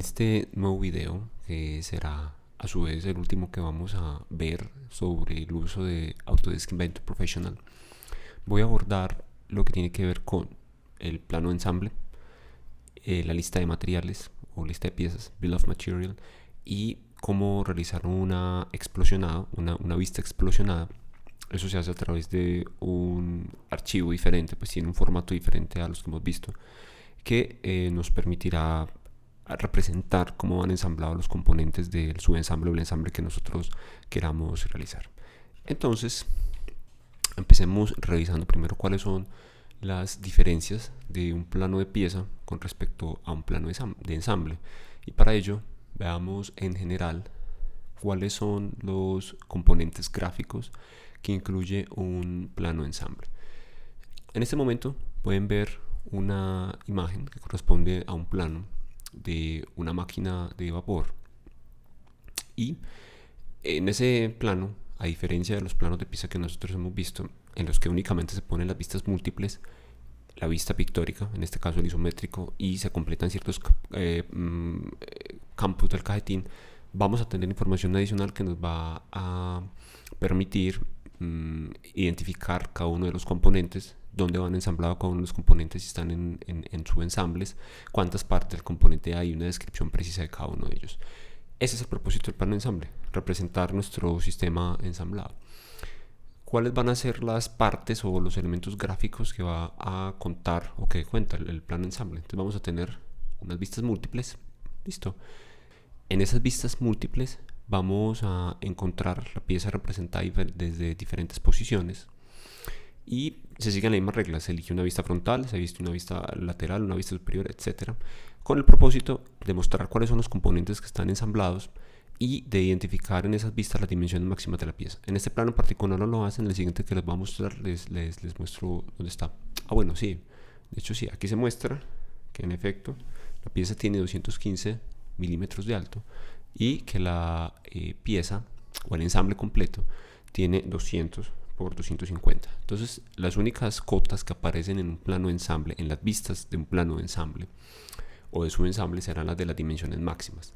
este nuevo video, que será a su vez el último que vamos a ver sobre el uso de Autodesk Inventor Professional, voy a abordar lo que tiene que ver con el plano de ensamble, la lista de materiales o lista de piezas, Bill of Material, y cómo realizar una explosionada, una vista explosionada. Eso se hace a través de un archivo diferente, pues tiene un formato diferente a los que hemos visto, que nos permitirá representar cómo van ensamblados los componentes del subensamble o el ensamble que nosotros queramos realizar. Entonces, empecemos revisando primero cuáles son las diferencias de un plano de pieza con respecto a un plano de ensamble. Y para ello, veamos en general cuáles son los componentes gráficos que incluye un plano de ensamble. En este momento pueden ver una imagen que corresponde a un plano de una máquina de vapor, y en ese plano, a diferencia de los planos de pieza que nosotros hemos visto, en los que únicamente se ponen las vistas múltiples, la vista pictórica, en este caso el isométrico, y se completan ciertos campos del cajetín, vamos a tener información adicional que nos va a permitir identificar cada uno de los componentes, dónde van ensamblados cada uno de los componentes, si están en subensambles, cuántas partes del componente hay y una descripción precisa de cada uno de ellos. Ese es el propósito del plano de ensamble, representar nuestro sistema ensamblado. ¿Cuáles van a ser las partes o los elementos gráficos que va a contar o que cuenta el plano de ensamble? Entonces vamos a tener unas vistas múltiples. Listo. En esas vistas múltiples vamos a encontrar la pieza representada desde diferentes posiciones y se siguen las mismas reglas. Se elige una vista frontal, se viste una vista lateral, una vista superior, etc., con el propósito de mostrar cuáles son los componentes que están ensamblados y de identificar en esas vistas las dimensiones máximas de la pieza. En este plano en particular no lo hacen. En el siguiente que les voy a mostrar les muestro dónde está. Bueno, sí, de hecho sí, aquí se muestra que en efecto la pieza tiene 215 milímetros de alto y que la pieza o el ensamble completo tiene 200 por 250. Entonces las únicas cotas que aparecen en un plano de ensamble, en las vistas de un plano de ensamble o de subensamble, serán las de las dimensiones máximas.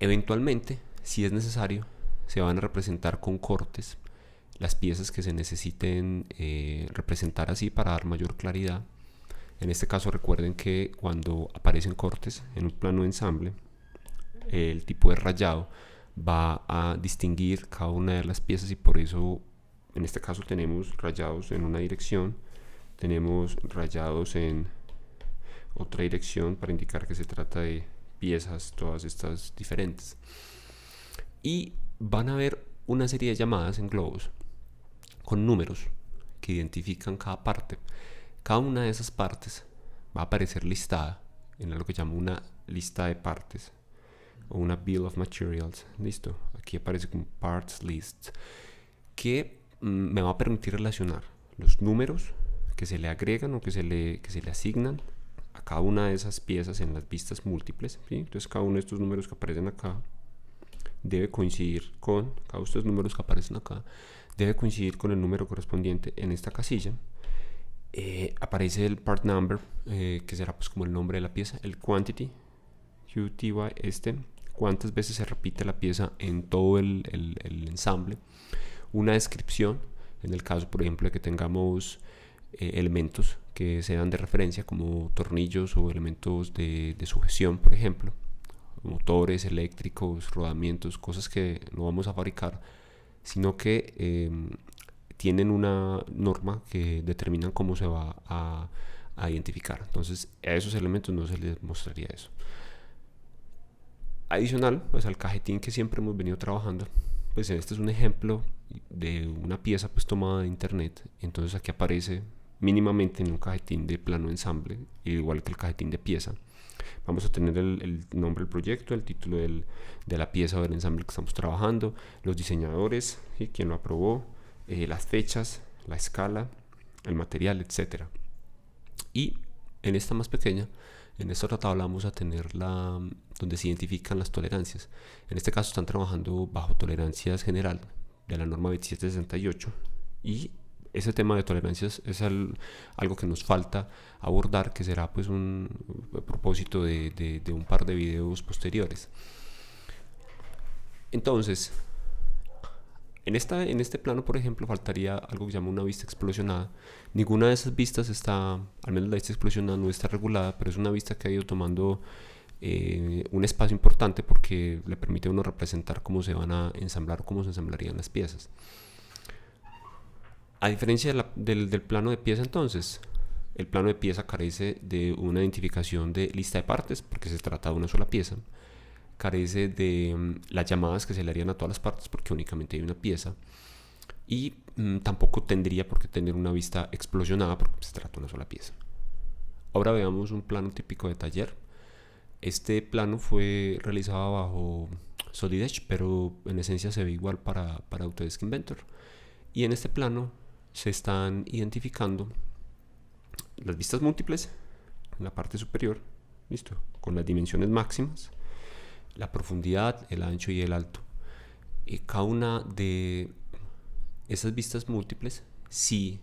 Eventualmente, si es necesario, se van a representar con cortes las piezas que se necesiten representar así para dar mayor claridad. En este caso, recuerden que cuando aparecen cortes en un plano de ensamble, el tipo de rayado va a distinguir cada una de las piezas, y por eso en este caso tenemos rayados en una dirección, tenemos rayados en otra dirección para indicar que se trata de piezas todas estas diferentes, y van a ver una serie de llamadas en globos con números que identifican cada parte. Cada una de esas partes va a aparecer listada en lo que llamo una lista de partes o una Bill of Materials. Listo, aquí aparece como Parts List, que me va a permitir relacionar los números que se le agregan o que se le asignan a cada una de esas piezas en las vistas múltiples, ¿sí? Entonces cada uno de estos números que aparecen acá debe coincidir con cada uno de estos números que aparecen acá debe coincidir con el número correspondiente en esta casilla. Aparece el part number, que será pues como el nombre de la pieza, el quantity, QTY, cuántas veces se repite la pieza en todo el ensamble, una descripción en el caso, por ejemplo, de que tengamos elementos que sean de referencia como tornillos o elementos de sujeción, por ejemplo, motores eléctricos, rodamientos, cosas que no vamos a fabricar, sino que tienen una norma que determinan cómo se va a identificar. Entonces a esos elementos no se les mostraría eso. Adicional pues al cajetín que siempre hemos venido trabajando, pues este es un ejemplo de una pieza pues tomada de internet. Entonces aquí aparece mínimamente en un cajetín de plano ensamble, igual que el cajetín de pieza. Vamos a tener el nombre del proyecto, el título de la pieza o del ensamble que estamos trabajando, los diseñadores, ¿sí?, quién lo aprobó, las fechas, la escala, el material, etc. Y en esta más pequeña, en esta otra tabla, vamos a tener donde se identifican las tolerancias. En este caso están trabajando bajo tolerancias general de la norma 2768, y ese tema de tolerancias es algo que nos falta abordar, que será pues un propósito de un par de videos posteriores. Entonces, en este plano, por ejemplo, faltaría algo que se llama una vista explosionada. Ninguna de esas vistas está, al menos la vista explosionada no está regulada, pero es una vista que ha ido tomando un espacio importante porque le permite a uno representar cómo se van a ensamblar o cómo se ensamblarían las piezas. A diferencia del plano de pieza, entonces, el plano de pieza carece de una identificación de lista de partes porque se trata de una sola pieza. Carece de las llamadas que se le harían a todas las partes porque únicamente hay una pieza. Y tampoco tendría por qué tener una vista explosionada porque se trata de una sola pieza. Ahora veamos un plano típico de taller. Este plano fue realizado bajo Solid Edge, pero en esencia se ve igual para Autodesk Inventor. Y en este plano se están identificando las vistas múltiples en la parte superior, listo, con las dimensiones máximas, la profundidad, el ancho y el alto. Y cada una de esas vistas múltiples, si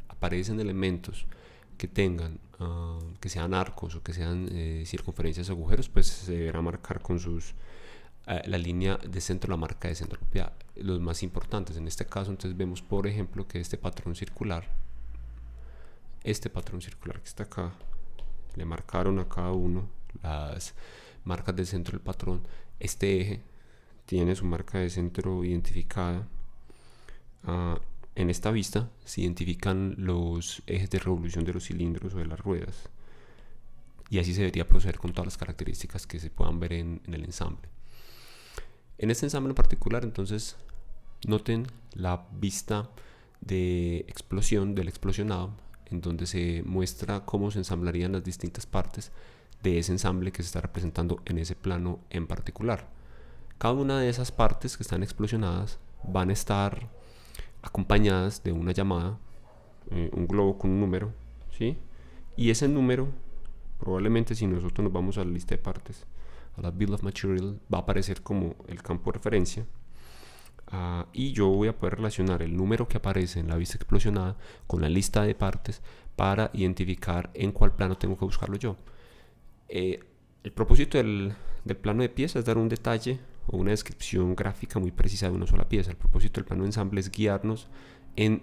aparecen elementos que tengan, que sean arcos o que sean circunferencias o agujeros, pues se deberá marcar con sus la línea de centro, la marca de centro propia, los más importantes. En este caso, entonces vemos, por ejemplo, que este patrón circular que está acá, le marcaron a cada uno las marcas del centro del patrón. Este eje tiene su marca de centro identificada. En esta vista se identifican los ejes de revolución de los cilindros o de las ruedas, y así se debería proceder con todas las características que se puedan ver en el ensamble. En este ensamble en particular, entonces, noten la vista de explosión del explosionado, en donde se muestra cómo se ensamblarían las distintas partes de ese ensamble que se está representando en ese plano en particular. Cada una de esas partes que están explosionadas van a estar acompañadas de una llamada, un globo con un número, ¿sí? Y ese número, probablemente si nosotros nos vamos a la lista de partes, a la Bill of Material, va a aparecer como el campo de referencia. Y yo voy a poder relacionar el número que aparece en la vista explosionada con la lista de partes para identificar en cuál plano tengo que buscarlo yo. El propósito del plano de pieza es dar un detalle o una descripción gráfica muy precisa de una sola pieza. El propósito del plano de ensamble es guiarnos en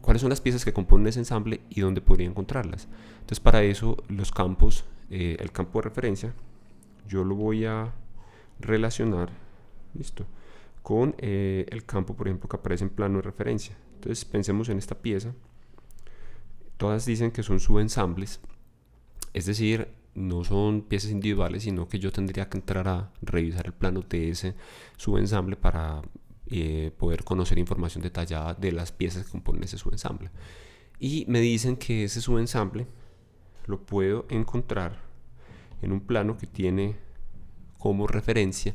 cuáles son las piezas que componen ese ensamble y dónde podría encontrarlas. Entonces, para eso los campos, el campo de referencia, yo lo voy a relacionar, listo, con el campo, por ejemplo, que aparece en plano de referencia. Entonces, pensemos en esta pieza. Todas dicen que son subensambles, es decir, no son piezas individuales, sino que yo tendría que entrar a revisar el plano de ese subensamble para poder conocer información detallada de las piezas que componen ese subensamble. Y me dicen que ese subensamble lo puedo encontrar en un plano que tiene como referencia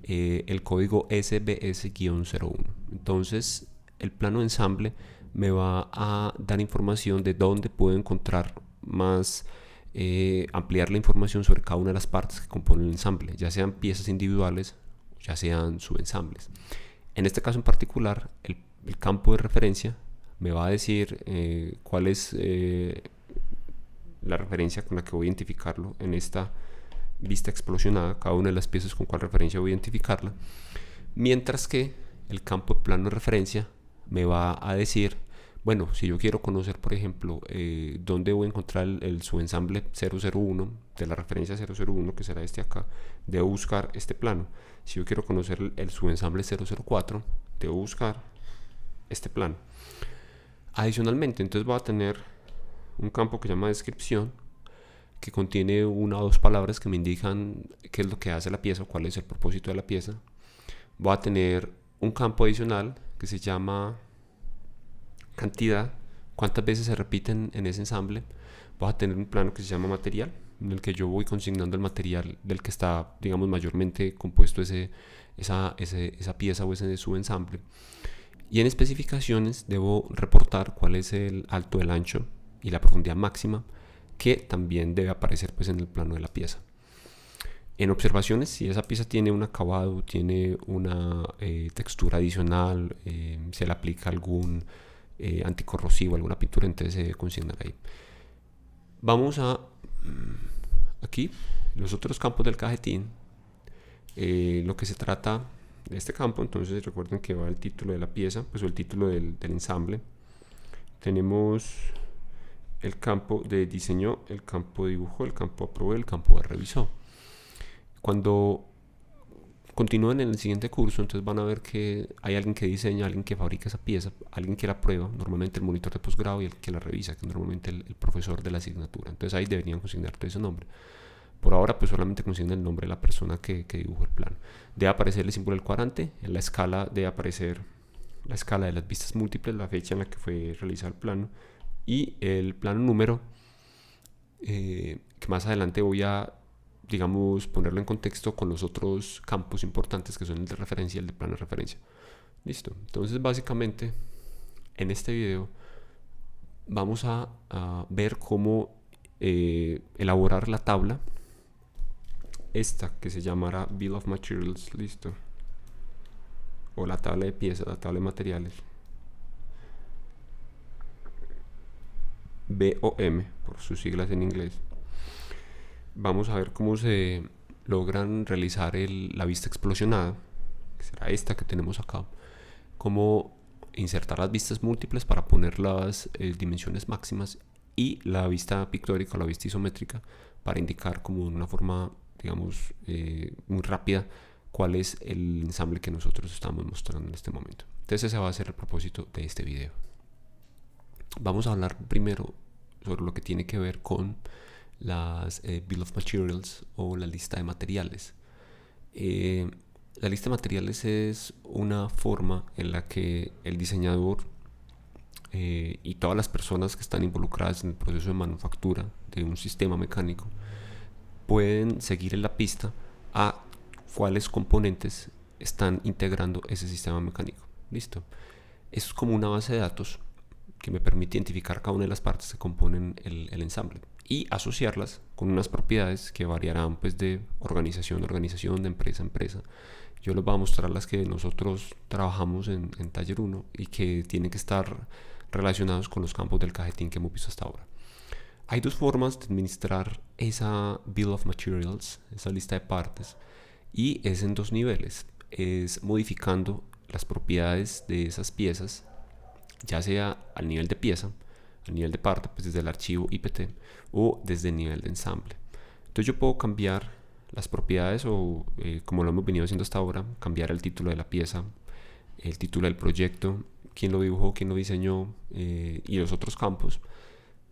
el código SBS-01. Entonces, el plano de ensamble me va a dar información de dónde puedo encontrar más, ampliar la información sobre cada una de las partes que componen el ensamble, ya sean piezas individuales, ya sean subensambles. En este caso en particular, el campo de referencia me va a decir cuál es la referencia con la que voy a identificarlo en esta vista explosionada, cada una de las piezas con cuál referencia voy a identificarla, mientras que el campo de plano de referencia me va a decir, bueno, si yo quiero conocer, por ejemplo, dónde voy a encontrar el subensamble 001 de la referencia 001, que será este acá, debo buscar este plano. Si yo quiero conocer el subensamble 004, debo buscar este plano. Adicionalmente, entonces voy a tener un campo que se llama descripción, que contiene una o dos palabras que me indican qué es lo que hace la pieza o cuál es el propósito de la pieza. Voy a tener un campo adicional que se llama cantidad, cuántas veces se repiten en ese ensamble. Voy a tener un plano que se llama material, en el que yo voy consignando el material del que está, digamos, mayormente compuesto esa pieza o ese subensamble. Y en especificaciones debo reportar cuál es el alto, el ancho y la profundidad máxima, que también debe aparecer pues en el plano de la pieza. En observaciones, si esa pieza tiene un acabado, tiene una textura adicional, se le aplica algún anticorrosivo, alguna pintura, entonces se debe consignar ahí. Vamos a aquí los otros campos del cajetín. Lo que se trata de este campo, entonces recuerden que va el título de la pieza, pues, o el título del ensamble. Tenemos el campo de diseño, el campo de dibujo, el campo aprobó, el campo de revisó. Cuando continúen en el siguiente curso, entonces van a ver que hay alguien que diseña, alguien que fabrica esa pieza, alguien que la prueba, normalmente el monitor de posgrado, y el que la revisa, que es normalmente el profesor de la asignatura. Entonces ahí deberían consignarte ese nombre. Por ahora pues solamente consigna el nombre de la persona que dibujó el plano. Debe aparecer el símbolo del cuadrante, en la escala debe aparecer la escala de las vistas múltiples, la fecha en la que fue realizado el plano, y el plano número, que más adelante voy a, digamos, ponerlo en contexto con los otros campos importantes que son el de referencia y el de plano de referencia. Listo. Entonces básicamente en este video vamos a ver cómo elaborar la tabla esta que se llamará Bill of Materials, listo, o la tabla de piezas, la tabla de materiales, BOM por sus siglas en inglés. Vamos a ver cómo se logran realizar la vista explosionada, que será esta que tenemos acá, cómo insertar las vistas múltiples para poner las dimensiones máximas, y la vista pictórica o la vista isométrica para indicar como de una forma, digamos, muy rápida cuál es el ensamble que nosotros estamos mostrando en este momento. Entonces ese va a ser el propósito de este video. Vamos a hablar primero sobre lo que tiene que ver con las Bill of Materials o la lista de materiales. La lista de materiales es una forma en la que el diseñador y todas las personas que están involucradas en el proceso de manufactura de un sistema mecánico pueden seguir en la pista a cuáles componentes están integrando ese sistema mecánico. Listo. Eso es como una base de datos que me permite identificar cada una de las partes que componen el ensamble y asociarlas con unas propiedades que variarán pues de organización a organización, de empresa a empresa. Yo les voy a mostrar las que nosotros trabajamos en taller 1 y que tienen que estar relacionados con los campos del cajetín que hemos visto hasta ahora. Hay dos formas de administrar esa Bill of Materials, esa lista de partes, y es en dos niveles. Es modificando las propiedades de esas piezas, ya sea al nivel de pieza, al nivel de parte, pues desde el archivo IPT, o desde el nivel de ensamble. Entonces yo puedo cambiar las propiedades o, como lo hemos venido haciendo hasta ahora, cambiar el título de la pieza, el título del proyecto, quién lo dibujó, quién lo diseñó, y los otros campos.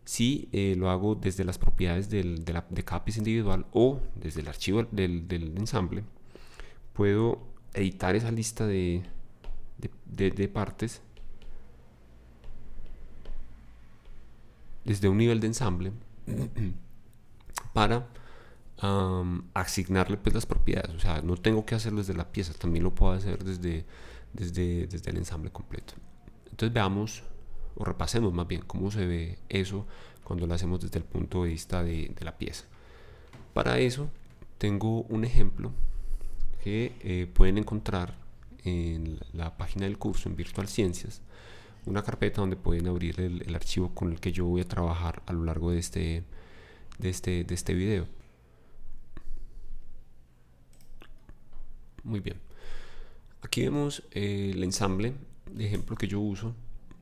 Si lo hago desde las propiedades de cada pieza individual o desde el archivo del ensamble, puedo editar esa lista de partes desde un nivel de ensamble para asignarle pues las propiedades. O sea, no tengo que hacerlo desde la pieza, también lo puedo hacer desde el ensamble completo. Entonces veamos o repasemos más bien cómo se ve eso cuando lo hacemos desde el punto de vista de la pieza. Para eso tengo un ejemplo que pueden encontrar en la página del curso en Virtual Ciencias, una carpeta donde pueden abrir el archivo con el que yo voy a trabajar a lo largo de este video. Muy bien, aquí vemos el ensamble de ejemplo que yo uso.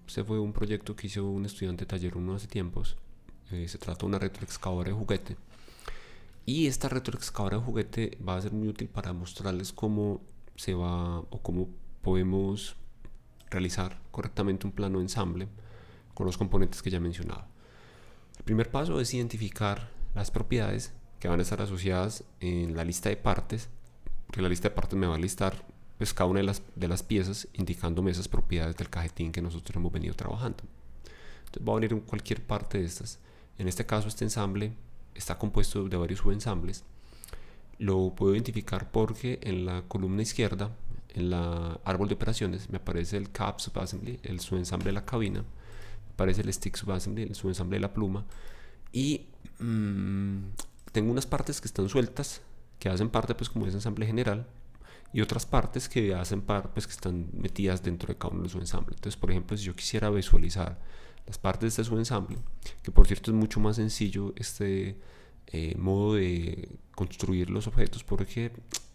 Este fue un proyecto que hizo un estudiante de taller 1 hace tiempos. Se trata de una retroexcavadora de juguete, y esta retroexcavadora de juguete va a ser muy útil para mostrarles cómo se va o cómo podemos realizar correctamente un plano de ensamble con los componentes que ya he mencionado. El primer paso es identificar las propiedades que van a estar asociadas en la lista de partes, porque la lista de partes me va a listar pues cada una de las piezas, indicándome esas propiedades del cajetín que nosotros hemos venido trabajando. Entonces voy a venir en cualquier parte de estas. En este caso este ensamble está compuesto de varios subensambles. Lo puedo identificar porque en la columna izquierda, en la árbol de operaciones, me aparece el cab subassembly, el subensamble de la cabina, me aparece el stick subassembly, el subensamble de la pluma, y tengo unas partes que están sueltas, que hacen parte pues como de ese ensamble general, y otras partes que hacen pues que están metidas dentro de cada uno de los subensambles. Entonces, por ejemplo, si yo quisiera visualizar las partes de este subensamble, que por cierto es mucho más sencillo este modo de construir los objetos, porque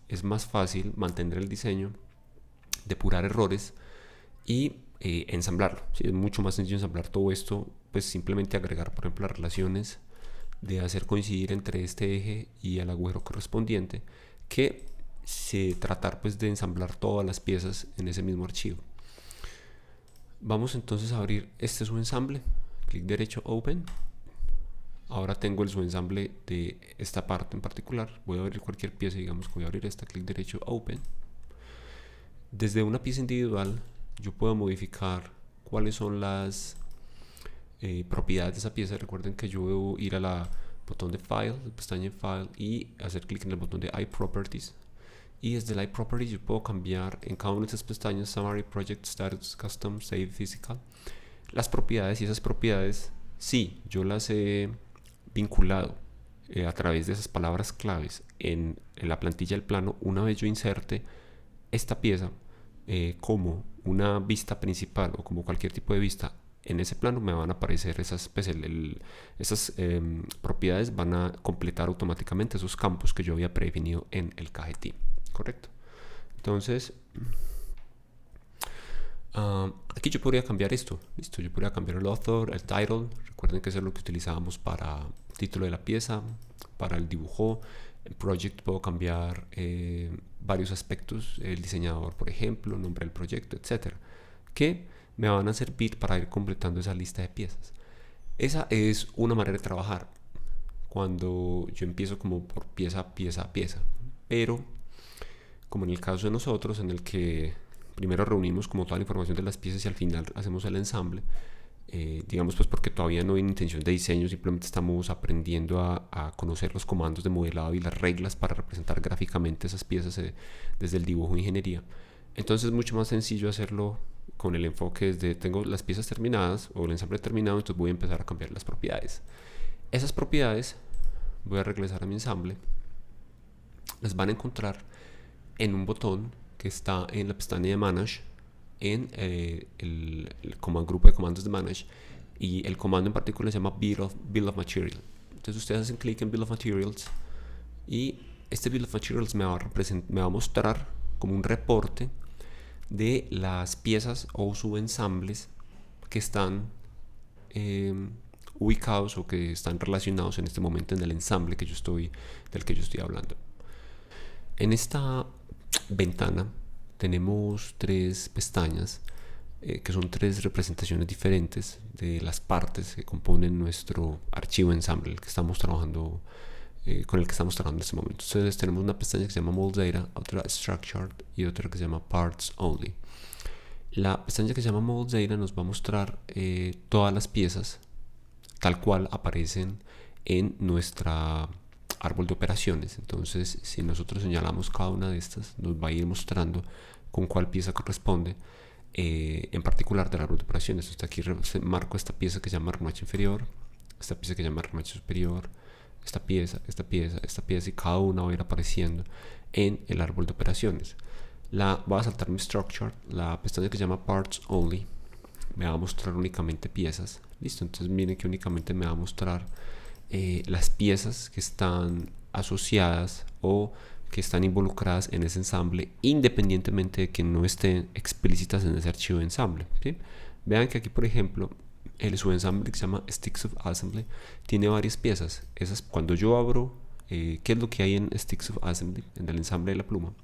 es más fácil mantener el diseño, depurar errores y ensamblarlo. ¿Sí? Es mucho más sencillo ensamblar todo esto, pues simplemente agregar, por ejemplo, las relaciones de hacer coincidir entre este eje y el agujero correspondiente, que se tratar pues de ensamblar todas las piezas en ese mismo archivo. Vamos entonces a abrir este subensamble, clic derecho Open. Ahora tengo el subensamble de esta parte en particular. Voy a abrir cualquier pieza, digamos que voy a abrir esta, clic derecho Open. Desde una pieza individual yo puedo modificar cuáles son las propiedades de esa pieza. Recuerden que yo debo ir a la botón de File, la pestaña de File, y hacer clic en el botón de iProperties. Y desde el iProperties yo puedo cambiar en cada una de estas pestañas, Summary, Project, Status, Custom, Save, Physical, las propiedades. Y esas propiedades, sí, yo las he vinculado a través de esas palabras claves en la plantilla del plano. Una vez yo inserte esta pieza como una vista principal o como cualquier tipo de vista en ese plano, me van a aparecer esas, pues esas propiedades van a completar automáticamente esos campos que yo había predefinido en el cajetín, ¿correcto? Entonces aquí yo podría cambiar esto, listo, yo podría cambiar el author, el title. Recuerden que eso es lo que utilizábamos para el título de la pieza, para el dibujo. En project puedo cambiar varios aspectos, el diseñador, por ejemplo, el nombre del proyecto, etcétera, que me van a servir para ir completando esa lista de piezas. Esa es una manera de trabajar cuando yo empiezo como por pieza a pieza, pero como en el caso de nosotros, en el que primero reunimos como toda la información de las piezas y al final hacemos el ensamble, digamos pues porque todavía no hay intención de diseño, simplemente estamos aprendiendo a conocer los comandos de modelado y las reglas para representar gráficamente esas piezas desde el dibujo de ingeniería. Entonces es mucho más sencillo hacerlo con el enfoque desde tengo las piezas terminadas o el ensamble terminado, entonces voy a empezar a cambiar las propiedades. Esas propiedades voy a regresar a mi ensamble, las van a encontrar en un botón que está en la pestaña de Manage, en el grupo de comandos de Manage, y el comando en particular se llama Bill of Material. Entonces ustedes hacen clic en Bill of Materials y este Bill of Materials me va a mostrar como un reporte de las piezas o subensambles que están ubicados o que están relacionados en este momento en el ensamble del que yo estoy hablando. En esta ventana tenemos tres pestañas que son tres representaciones diferentes de las partes que componen nuestro archivo ensamble que estamos trabajando, con el que estamos trabajando en este momento. Entonces tenemos una pestaña que se llama Mold Data, otra Structured y otra que se llama Parts Only. La pestaña que se llama Mold Data nos va a mostrar todas las piezas tal cual aparecen en nuestra árbol de operaciones. Entonces si nosotros señalamos cada una de estas, nos va a ir mostrando con cuál pieza corresponde en particular del árbol de operaciones. Entonces aquí marco esta pieza que se llama remache inferior, esta pieza que se llama remache superior, esta pieza, esta pieza, esta pieza, y cada una va a ir apareciendo en el árbol de operaciones. Voy a saltar mi structure, la pestaña que se llama Parts Only me va a mostrar únicamente piezas. Listo, entonces miren que únicamente me va a mostrar las piezas que están asociadas o que están involucradas en ese ensamble, independientemente de que no estén explícitas en ese archivo de ensamble, ¿sí? Vean que aquí, por ejemplo, el subensamble que se llama Sticks of Assembly tiene varias piezas. Esas, cuando yo abro qué es lo que hay en Sticks of Assembly, en el ensamble de la pluma,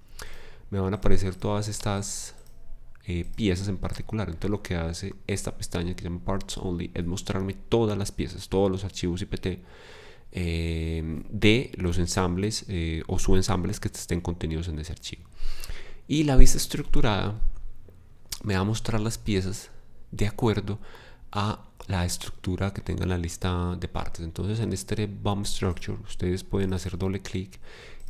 me van a aparecer todas estas piezas en particular. Entonces lo que hace esta pestaña que se llama Parts Only es mostrarme todas las piezas, todos los archivos IPT de los ensambles o subensambles que estén contenidos en ese archivo. Y la vista estructurada me va a mostrar las piezas de acuerdo a la estructura que tenga la lista de partes. Entonces en este BOM Structure ustedes pueden hacer doble clic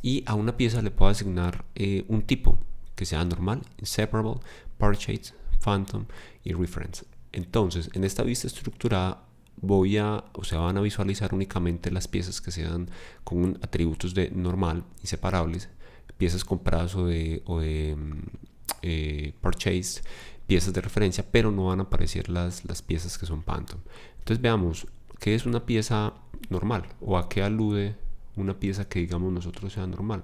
y a una pieza le puedo asignar un tipo que sea normal, inseparable, purchase, phantom y reference. Entonces en esta vista estructurada van a visualizar únicamente las piezas que sean con atributos de normal, inseparables, piezas compradas purchased, piezas de referencia, pero no van a aparecer las piezas que son Phantom. Entonces veamos qué es una pieza normal o a qué alude una pieza que digamos nosotros sea normal.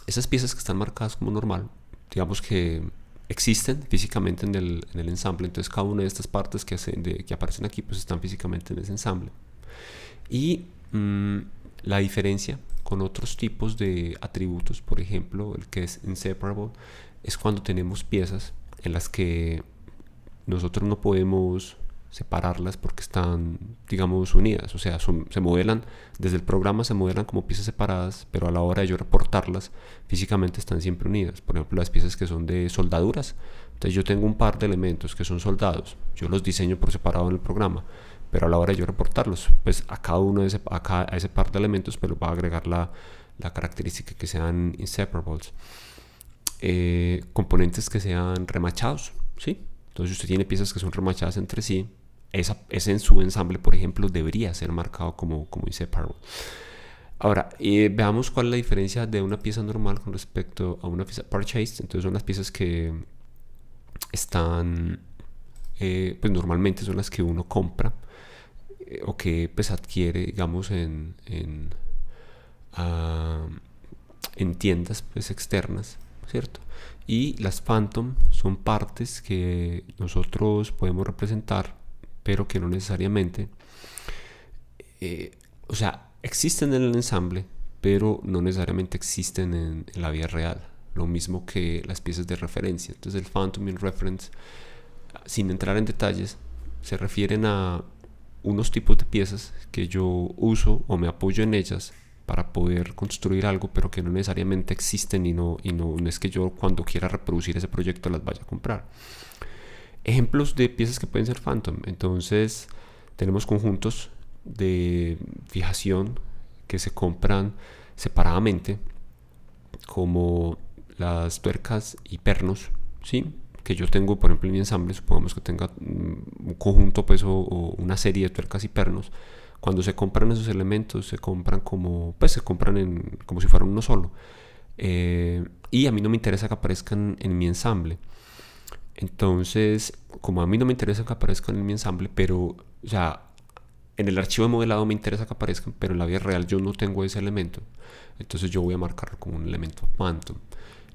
Esas piezas que están marcadas como normal, digamos que existen físicamente en el ensamble. Entonces cada una de estas partes que aparecen aquí pues están físicamente en ese ensamble. Y la diferencia con otros tipos de atributos, por ejemplo el que es inseparable, es cuando tenemos piezas en las que nosotros no podemos separarlas porque están, digamos, unidas. O sea, se modelan, desde el programa se modelan como piezas separadas, pero a la hora de yo reportarlas, físicamente están siempre unidas. Por ejemplo, las piezas que son de soldaduras. Entonces yo tengo un par de elementos que son soldados. Yo los diseño por separado en el programa, pero a la hora de yo reportarlos, pues a cada uno a ese par de elementos, pues va a agregar la característica que sean inseparables. Componentes que sean remachados, ¿sí? Entonces, si usted tiene piezas que son remachadas entre sí, ese en su ensamble, por ejemplo, debería ser marcado como inseparable. Ahora, veamos cuál es la diferencia de una pieza normal con respecto a una pieza purchased. Entonces, son las piezas que están, pues normalmente son las que uno compra o que pues adquiere, digamos, en tiendas pues externas, ¿cierto? Y las Phantom son partes que nosotros podemos representar, pero que no necesariamente, o sea, existen en el ensamble, pero no necesariamente existen en la vida real. Lo mismo que las piezas de referencia. Entonces el Phantom in Reference, sin entrar en detalles, se refieren a unos tipos de piezas que yo uso o me apoyo en ellas para poder construir algo, pero que no necesariamente existen y no es que yo cuando quiera reproducir ese proyecto las vaya a comprar. Ejemplos de piezas que pueden ser Phantom. Entonces tenemos conjuntos de fijación que se compran separadamente, como las tuercas y pernos, ¿sí? Que yo tengo, por ejemplo, en mi ensamble. Supongamos que tenga un conjunto pues, o una serie de tuercas y pernos. Cuando se compran esos elementos, se compran como si fueran uno solo. Y a mí no me interesa que aparezcan en mi ensamble. Entonces, como a mí no me interesa que aparezcan en mi ensamble, pero, o sea, en el archivo de modelado me interesa que aparezcan, pero en la vida real yo no tengo ese elemento. Entonces yo voy a marcarlo como un elemento Phantom.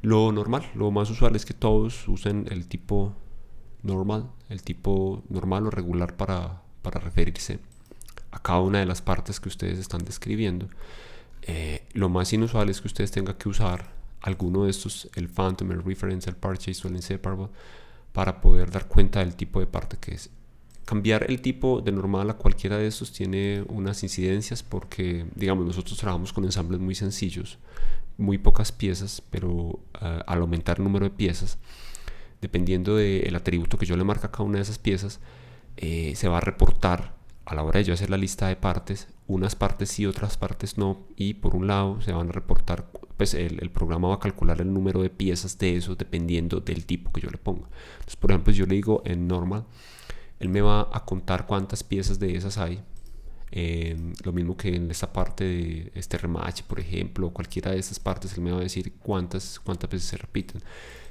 Lo normal, lo más usual es que todos usen el tipo normal o regular para referirse a cada una de las partes que ustedes están describiendo. Lo más inusual es que ustedes tengan que usar alguno de estos, el Phantom, el Reference, el Purchase o el Inseparable, para poder dar cuenta del tipo de parte que es. Cambiar el tipo de normal a cualquiera de estos tiene unas incidencias porque, digamos, nosotros trabajamos con ensambles muy sencillos, muy pocas piezas, pero al aumentar el número de piezas, dependiendo del atributo que yo le marque a cada una de esas piezas, se va a reportar a la hora de yo hacer la lista de partes, unas partes sí, otras partes no, y por un lado se van a reportar, pues el programa va a calcular el número de piezas de esos dependiendo del tipo que yo le ponga. Entonces, por ejemplo, si yo le digo en normal, él me va a contar cuántas piezas de esas hay. Lo mismo que en esta parte de este remache, por ejemplo, cualquiera de estas partes, él me va a decir cuántas veces se repiten.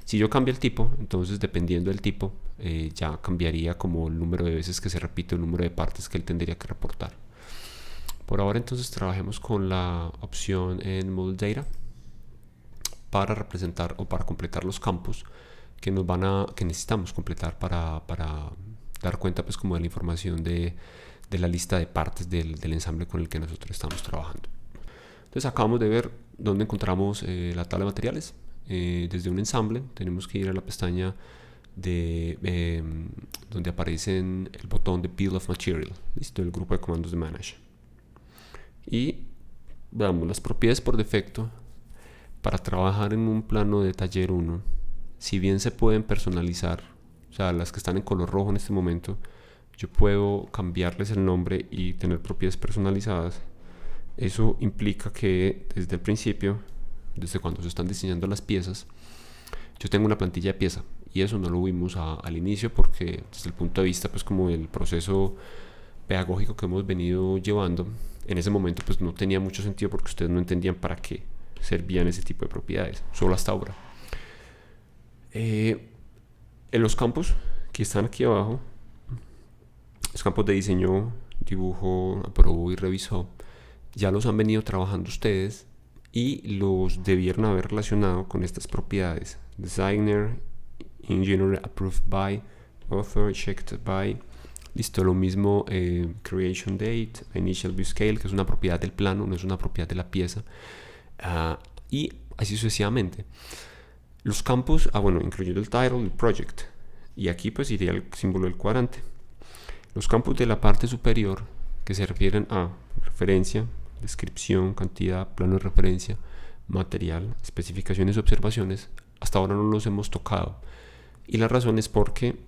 Si yo cambio el tipo, entonces dependiendo del tipo, ya cambiaría como el número de veces que se repite, el número de partes que él tendría que reportar. Por ahora entonces trabajemos con la opción en Model Data para representar o para completar los campos que necesitamos completar para dar cuenta pues como de la información de la lista de partes del ensamble con el que nosotros estamos trabajando. Entonces acabamos de ver dónde encontramos la tabla de materiales. Desde un ensamble tenemos que ir a la pestaña donde aparece el botón de Bill of Material, listo, el grupo de comandos de Manage, y veamos las propiedades por defecto. Para trabajar en un plano de taller 1, si bien se pueden personalizar, o sea, las que están en color rojo en este momento, yo puedo cambiarles el nombre y tener propiedades personalizadas. Eso implica que desde el principio, desde cuando se están diseñando las piezas, yo tengo una plantilla de pieza, y eso no lo vimos al inicio porque desde el punto de vista pues como el proceso pedagógico que hemos venido llevando, en ese momento pues no tenía mucho sentido porque ustedes no entendían para qué servían ese tipo de propiedades, solo hasta ahora. En los campos que están aquí abajo, los campos de diseño, dibujo, aprobó y revisó, ya los han venido trabajando ustedes y los debieron haber relacionado con estas propiedades: designer, engineer approved by, author checked by. Listo, lo mismo creation date, initial view scale, que es una propiedad del plano, no es una propiedad de la pieza, y así sucesivamente. Los campos, bueno, incluyendo el title, el project, y aquí pues iría el símbolo del cuadrante. Los campos de la parte superior, que se refieren a referencia, descripción, cantidad, plano de referencia, material, especificaciones y observaciones, hasta ahora no los hemos tocado. Y la razón es porque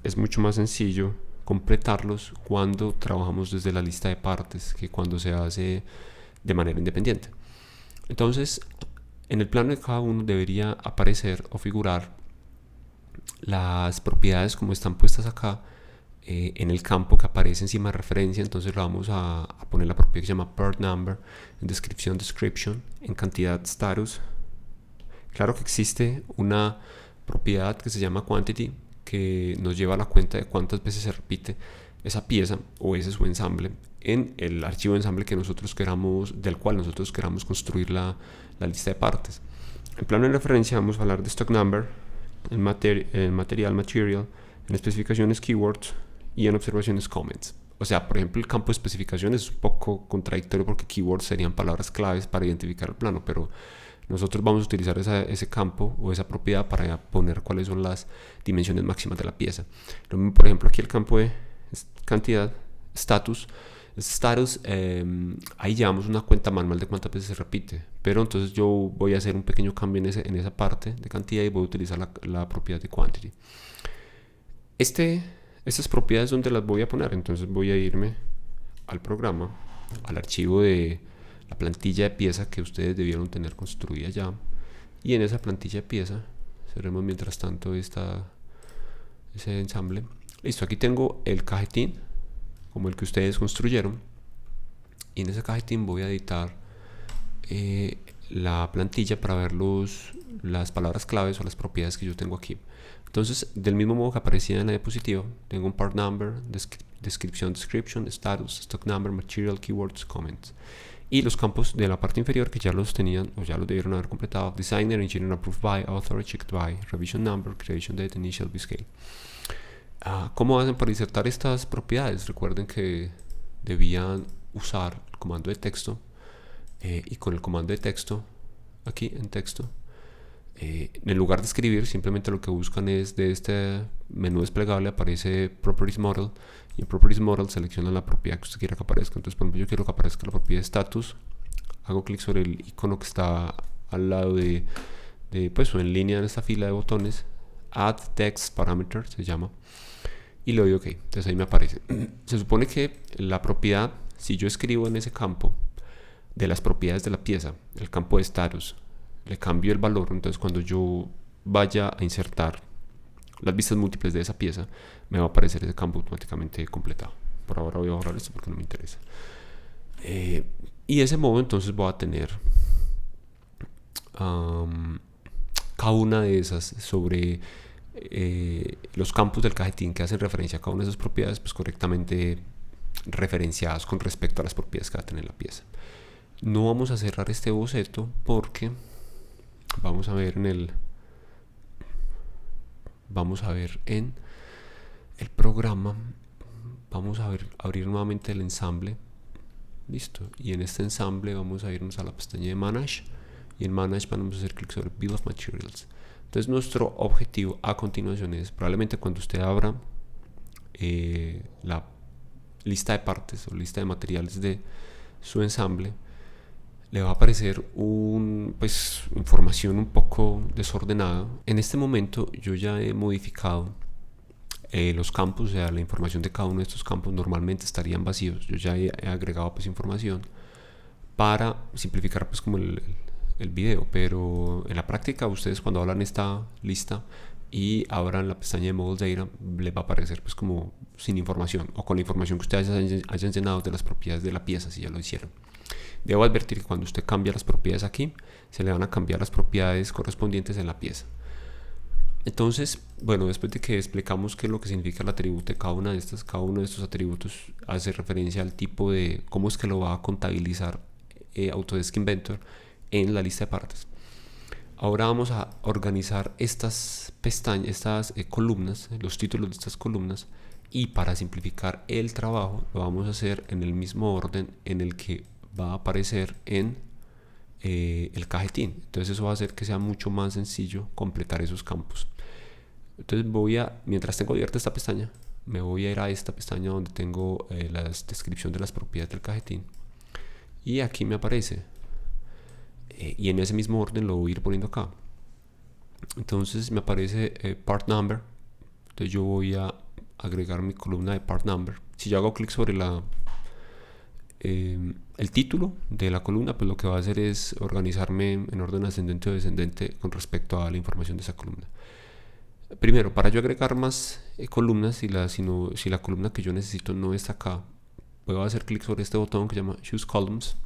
es mucho más sencillo completarlos cuando trabajamos desde la lista de partes que cuando se hace de manera independiente. Entonces, en el plano de cada uno debería aparecer o figurar las propiedades como están puestas acá, en el campo que aparece encima de referencia. Entonces le vamos a poner la propiedad que se llama part number, en descripción description, en cantidad status. Claro que existe una propiedad que se llama quantity, que nos lleva a la cuenta de cuántas veces se repite esa pieza o ese subensamble en el archivo de ensamble que nosotros queramos, del cual nosotros queramos construir la lista de partes. En plano de referencia vamos a hablar de stock number, en material, en especificaciones, keywords, y en observaciones, comments. O sea, por ejemplo, el campo de especificaciones es un poco contradictorio porque keywords serían palabras claves para identificar el plano, pero nosotros vamos a utilizar ese campo o esa propiedad para poner cuáles son las dimensiones máximas de la pieza. Lo mismo, por ejemplo, aquí el campo de cantidad, status, ahí llevamos una cuenta manual de cuántas veces se repite, pero entonces yo voy a hacer un pequeño cambio en esa parte de cantidad y voy a utilizar la propiedad de quantity. Estas propiedades, ¿dónde las voy a poner? Entonces voy a irme al programa, al archivo de la plantilla de pieza que ustedes debieron tener construida ya, y en esa plantilla de pieza cerremos mientras tanto ese ensamble. Listo, aquí tengo el cajetín como el que ustedes construyeron, y en ese cajetín voy a editar la plantilla para ver las palabras claves o las propiedades que yo tengo aquí. Entonces, del mismo modo que aparecía en la diapositiva, tengo un part number, description, status, stock number, material, keywords, comments. Y los campos de la parte inferior que ya los tenían o ya los debieron haber completado: designer, engineer approved by, author checked by, revision number, creation date, initial view scale. ¿Cómo hacen para insertar estas propiedades? Recuerden que debían usar el comando de texto, y con el comando de texto, aquí en texto, en lugar de escribir, simplemente lo que buscan es, de este menú desplegable aparece Properties Model, y en Properties Model seleccionan la propiedad que usted quiera que aparezca. Entonces, por ejemplo, yo quiero que aparezca la propiedad de status, hago clic sobre el icono que está al lado pues, o en línea en esta fila de botones, Add Text Parameter se llama, y le doy OK. Entonces ahí me aparece. Se supone que la propiedad, si yo escribo en ese campo de las propiedades de la pieza, el campo de status, le cambio el valor, entonces cuando yo vaya a insertar las vistas múltiples de esa pieza, me va a aparecer ese campo automáticamente completado. Por ahora voy a borrar esto porque no me interesa. Y de ese modo entonces voy a tener cada una de esas sobre los campos del cajetín que hacen referencia a cada una de esas propiedades, pues correctamente referenciadas con respecto a las propiedades que va a tener la pieza. No vamos a cerrar este boceto porque vamos a ver en el programa, vamos a abrir nuevamente el ensamble. Listo, y en este ensamble vamos a irnos a la pestaña de Manage, y en Manage vamos a hacer clic sobre Bill of Materials. Entonces nuestro objetivo a continuación es, probablemente cuando usted abra la lista de partes o lista de materiales de su ensamble, le va a aparecer información un poco desordenada. En este momento yo ya he modificado los campos, o sea, la información de cada uno de estos campos normalmente estarían vacíos. Yo ya he agregado pues información para simplificar pues como el video, pero en la práctica ustedes cuando hablan esta lista y abran la pestaña de Model Data, les va a aparecer pues como sin información o con la información que ustedes hayan llenado de las propiedades de la pieza si ya lo hicieron. Debo advertir que cuando usted cambia las propiedades aquí, se le van a cambiar las propiedades correspondientes en la pieza. Entonces, bueno, después de que explicamos qué es lo que significa el atributo de cada uno de estos atributos hace referencia al tipo de cómo es que lo va a contabilizar Autodesk Inventor en la lista de partes. Ahora vamos a organizar estas pestañas, estas columnas, los títulos de estas columnas, y para simplificar el trabajo lo vamos a hacer en el mismo orden en el que va a aparecer en el cajetín. Entonces eso va a hacer que sea mucho más sencillo completar esos campos. Entonces mientras tengo abierta esta pestaña, me voy a ir a esta pestaña donde tengo la descripción de las propiedades del cajetín, y aquí me aparece, y en ese mismo orden lo voy a ir poniendo acá. Entonces me aparece part number, entonces yo voy a agregar mi columna de part number. Si yo hago clic sobre el título de la columna, pues lo que va a hacer es organizarme en orden ascendente o descendente con respecto a la información de esa columna. Primero, para yo agregar más columnas, si la columna que yo necesito no está acá, puedo hacer clic sobre este botón que se llama Choose Columns,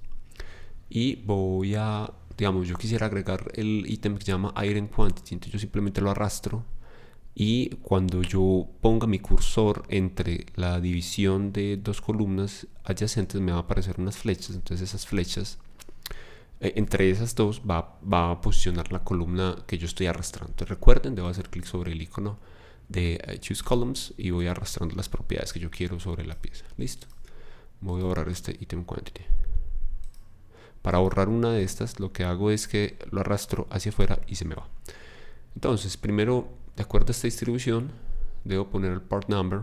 y voy a, digamos, yo quisiera agregar el ítem que se llama Item Quantity, entonces yo simplemente lo arrastro, y cuando yo ponga mi cursor entre la división de dos columnas adyacentes me va a aparecer unas flechas. Entonces esas flechas, entre esas dos va a posicionar la columna que yo estoy arrastrando. Entonces recuerden, debo hacer clic sobre el icono de Choose Columns y voy arrastrando las propiedades que yo quiero sobre la pieza. Listo. Voy a borrar este Item Quantity. Para borrar una de estas, lo que hago es que lo arrastro hacia afuera y se me va. Entonces, primero, de acuerdo a esta distribución, debo poner el part number.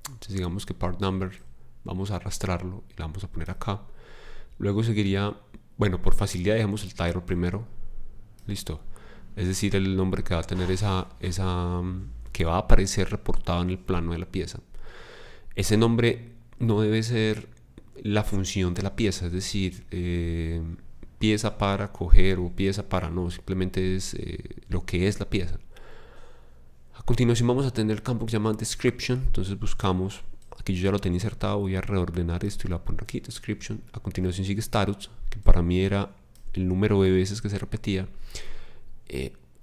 Entonces, digamos que part number vamos a arrastrarlo y lo vamos a poner acá. Luego seguiría, bueno, por facilidad dejamos el title primero. Listo. Es decir, el nombre que va a tener que va a aparecer reportado en el plano de la pieza. Ese nombre no debe ser la función de la pieza, es decir, pieza para coger o pieza para no, simplemente es lo que es la pieza. A continuación vamos a tener el campo que se llama description. Entonces buscamos, aquí yo ya lo tenía insertado, voy a reordenar esto y lo voy a poner aquí, description. A continuación sigue status, que para mí era el número de veces que se repetía.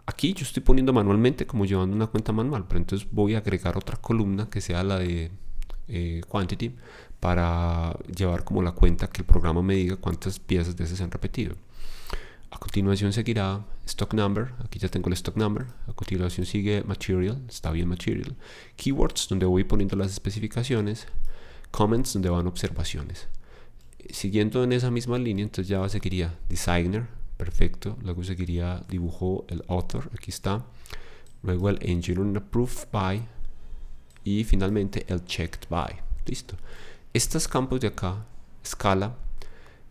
Aquí yo estoy poniendo manualmente como llevando una cuenta manual, pero entonces voy a agregar otra columna que sea la de quantity, para llevar como la cuenta que el programa me diga cuántas piezas de esas se han repetido. A continuación seguirá stock number, aquí ya tengo el stock number. A continuación sigue material, está bien material. Keywords, donde voy poniendo las especificaciones. Comments, donde van observaciones. Siguiendo en esa misma línea, entonces ya seguiría designer, perfecto. Luego seguiría dibujo, el author, aquí está. Luego el engineering approved by, y finalmente el checked by. Listo. Estos campos de acá, escala,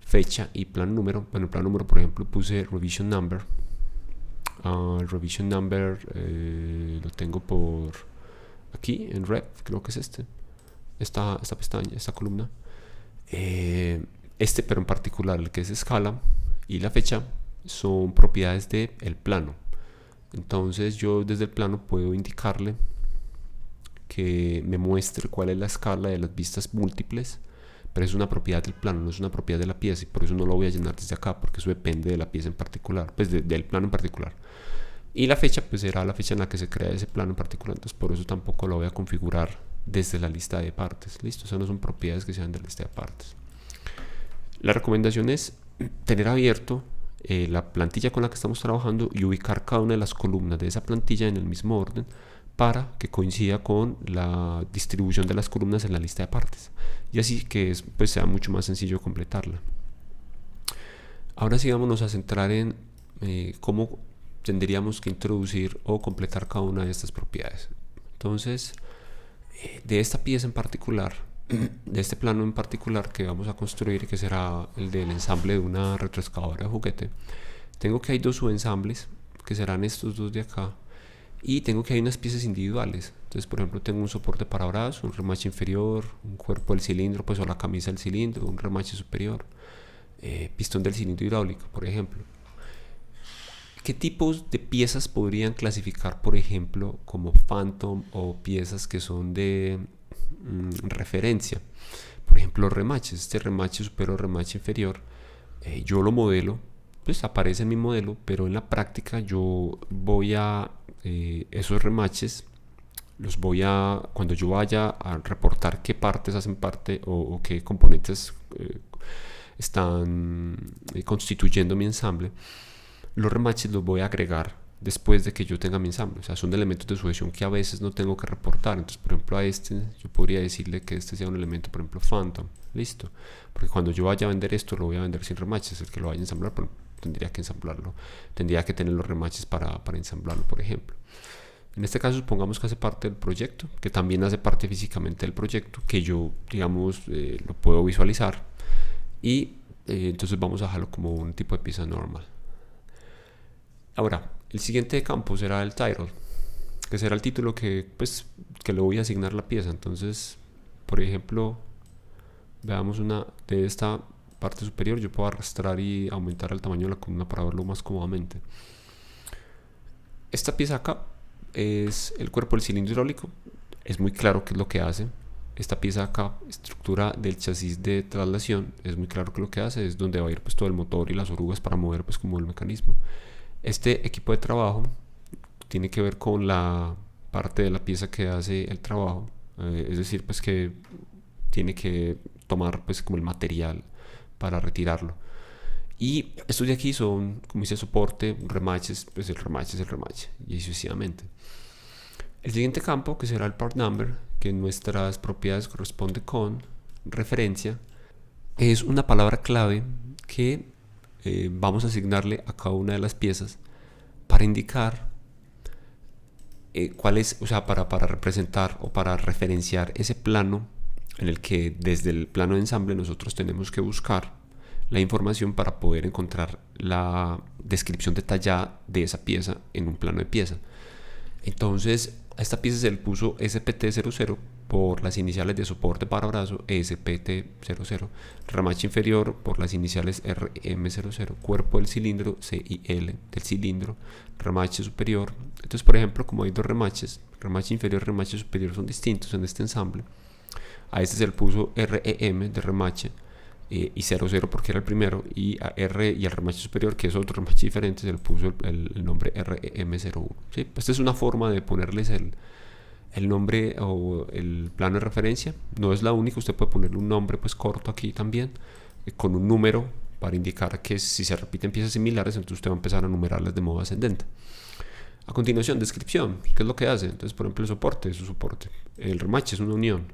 fecha y plan número. Bueno, el plan número, por ejemplo, puse revision number. Revision number lo tengo por aquí en rep, creo que es esta pestaña, esta columna. Pero en particular el que es escala y la fecha son propiedades del plano. Entonces yo desde el plano puedo indicarle que me muestre cuál es la escala de las vistas múltiples, pero es una propiedad del plano, no es una propiedad de la pieza, y por eso no lo voy a llenar desde acá, porque eso depende de la pieza en particular, pues del plano en particular. Y la fecha pues será la fecha en la que se crea ese plano en particular, entonces por eso tampoco lo voy a configurar desde la lista de partes. Listo, esas no son propiedades que sean de la lista de partes. La recomendación es tener abierto la plantilla con la que estamos trabajando y ubicar cada una de las columnas de esa plantilla en el mismo orden, para que coincida con la distribución de las columnas en la lista de partes, y así que pues sea mucho más sencillo completarla. Ahora sí vámonos a centrar en cómo tendríamos que introducir o completar cada una de estas propiedades. Entonces, de esta pieza en particular, de este plano en particular que vamos a construir, que será el del ensamble de una retroexcavadora de juguete, tengo que hay dos subensambles, que serán estos dos de acá, y tengo que hay unas piezas individuales. Entonces, por ejemplo, tengo un soporte para brazo, un remache inferior, un cuerpo del cilindro, pues, o la camisa del cilindro, un remache superior, pistón del cilindro hidráulico, por ejemplo. ¿Qué tipos de piezas podrían clasificar, por ejemplo, como phantom o piezas que son de referencia? Por ejemplo, remaches. Este remache superior o remache inferior, yo lo modelo, pues aparece en mi modelo, pero en la práctica yo voy a esos remaches los voy a, cuando yo vaya a reportar qué partes hacen parte o qué componentes están constituyendo mi ensamble, los remaches los voy a agregar después de que yo tenga mi ensamble. O sea, son elementos de sujeción que a veces no tengo que reportar. Entonces, por ejemplo, a este yo podría decirle que este sea un elemento, por ejemplo, phantom. Listo. Porque cuando yo vaya a vender esto, lo voy a vender sin remaches. El que lo vaya a ensamblar, pero tendría que ensamblarlo. Tendría que tener los remaches para ensamblarlo, por ejemplo. En este caso, supongamos que hace parte del proyecto, que también hace parte físicamente del proyecto, que yo, digamos, lo puedo visualizar. Y entonces vamos a dejarlo como un tipo de pieza normal. Ahora, el siguiente campo será el title, que será el título que le voy a asignar la pieza. Entonces, por ejemplo, veamos una de esta parte superior. Yo puedo arrastrar y aumentar el tamaño de la columna para verlo más cómodamente. Esta pieza acá es el cuerpo del cilindro hidráulico. Es muy claro qué es lo que hace. Esta pieza acá, estructura del chasis de traslación, es muy claro que lo que hace es donde va a ir pues todo el motor y las orugas para mover pues como el mecanismo. Este equipo de trabajo tiene que ver con la parte de la pieza que hace el trabajo, es decir, pues que tiene que tomar pues como el material para retirarlo. Y estos de aquí son, como dice, soporte, remaches, pues el remache es el remache, y sucesivamente. El siguiente campo, que será el part number, que en nuestras propiedades corresponde con referencia, es una palabra clave que vamos a asignarle a cada una de las piezas para indicar cuál es, o sea, para representar o para referenciar ese plano en el que desde el plano de ensamble nosotros tenemos que buscar la información para poder encontrar la descripción detallada de esa pieza en un plano de pieza. Entonces, a esta pieza se le puso SPT00 por las iniciales de soporte para brazo, SPT00, remache inferior por las iniciales RM00, cuerpo del cilindro, CIL del cilindro, remache superior. Entonces, por ejemplo, como hay dos remaches, remache inferior y remache superior son distintos en este ensamble, a este se le puso REM de remache y 00 porque era el primero, y a R y al remache superior, que es otro remache diferente, se le puso el nombre REM01. ¿Sí? Esta es una forma de ponerles el nombre o el plano de referencia. No es la única, usted puede ponerle un nombre pues corto aquí también, con un número para indicar que si se repiten piezas similares, entonces usted va a empezar a numerarlas de modo ascendente. A continuación, descripción, ¿qué es lo que hace? Entonces, por ejemplo, el soporte es un soporte, el remache es una unión,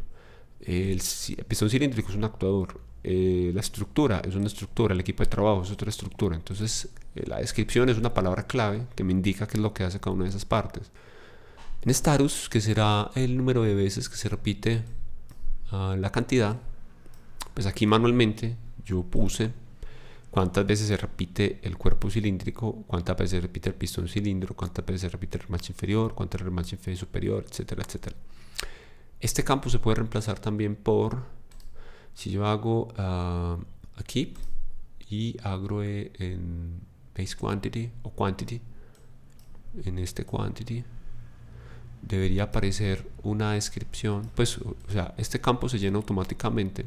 el pistón cilíndrico es un actuador, la estructura es una estructura, el equipo de trabajo es otra estructura. Entonces la descripción es una palabra clave que me indica qué es lo que hace cada una de esas partes. En status, que será el número de veces que se repite la cantidad, pues aquí manualmente yo puse cuántas veces se repite el cuerpo cilíndrico, cuántas veces se repite el pistón cilindro, cuántas veces se repite el remache inferior, cuántas el remache inferior superior, etcétera, etcétera. Este campo se puede reemplazar también por, si yo hago aquí y hago en base quantity o quantity, en este quantity debería aparecer una descripción, pues, o sea, este campo se llena automáticamente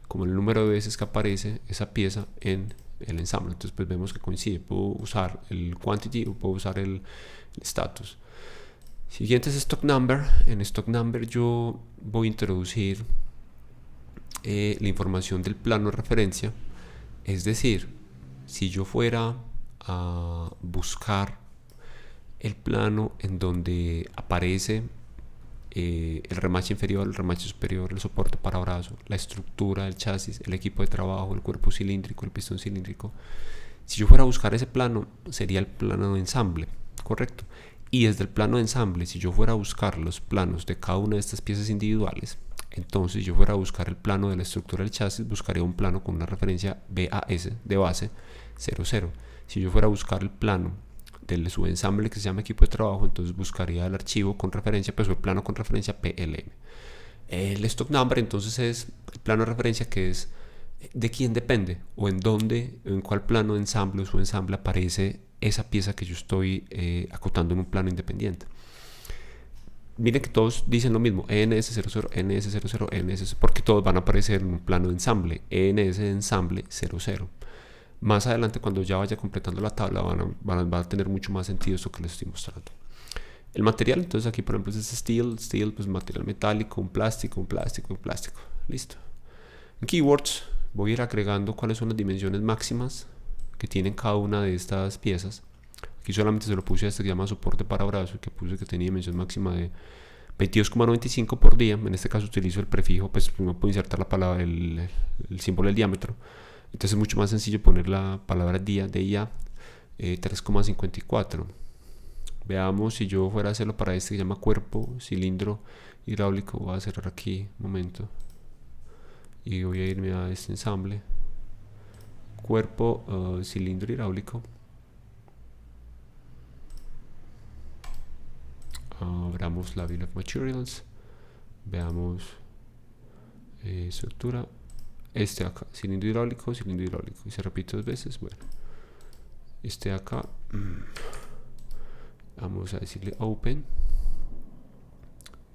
como el número de veces que aparece esa pieza en el ensamble. Entonces pues vemos que coincide, puedo usar el quantity o puedo usar el status. Siguiente es stock number. En stock number yo voy a introducir la información del plano de referencia, es decir, si yo fuera a buscar el plano en donde aparece el remache inferior, el remache superior, el soporte para brazo, la estructura, el chasis, el equipo de trabajo, el cuerpo cilíndrico, el pistón cilíndrico, si yo fuera a buscar ese plano, sería el plano de ensamble, ¿correcto? Y desde el plano de ensamble, si yo fuera a buscar los planos de cada una de estas piezas individuales, entonces yo fuera a buscar el plano de la estructura del chasis, buscaría un plano con una referencia BAS de base 00. Si yo fuera a buscar el plano del subensamble que se llama equipo de trabajo, entonces buscaría el archivo con referencia, pues el plano con referencia PLM. El stock number entonces es el plano de referencia que es ¿De quién depende? ¿O en dónde, en cuál plano de ensamble o subensamble aparece esa pieza que yo estoy acotando en un plano independiente? Miren que todos dicen lo mismo, ENS00, ENS00, ENS, porque todos van a aparecer en un plano de ensamble, ENS de ensamble 00. Más adelante, cuando ya vaya completando la tabla, va a tener mucho más sentido esto que les estoy mostrando. El material, entonces aquí por ejemplo es steel, pues material metálico, un plástico, un plástico, un plástico. Listo. En keywords voy a ir agregando cuáles son las dimensiones máximas que tienen cada una de estas piezas. Aquí solamente se lo puse a este que se llama soporte para brazo, que puse que tenía dimensión máxima de 22,95 por día. En este caso utilizo el prefijo, pues primero puedo insertar la palabra, el símbolo del diámetro. Entonces es mucho más sencillo poner la palabra día, DIA, 3,54. Veamos si yo fuera a hacerlo para este que se llama cuerpo, cilindro hidráulico. Voy a cerrar aquí un momento y voy a irme a este ensamble. Cuerpo, cilindro hidráulico. Abramos la Bill of Materials. Veamos estructura. Este acá, cilindro hidráulico, y se repite 2 veces. Bueno, este acá, vamos a decirle open.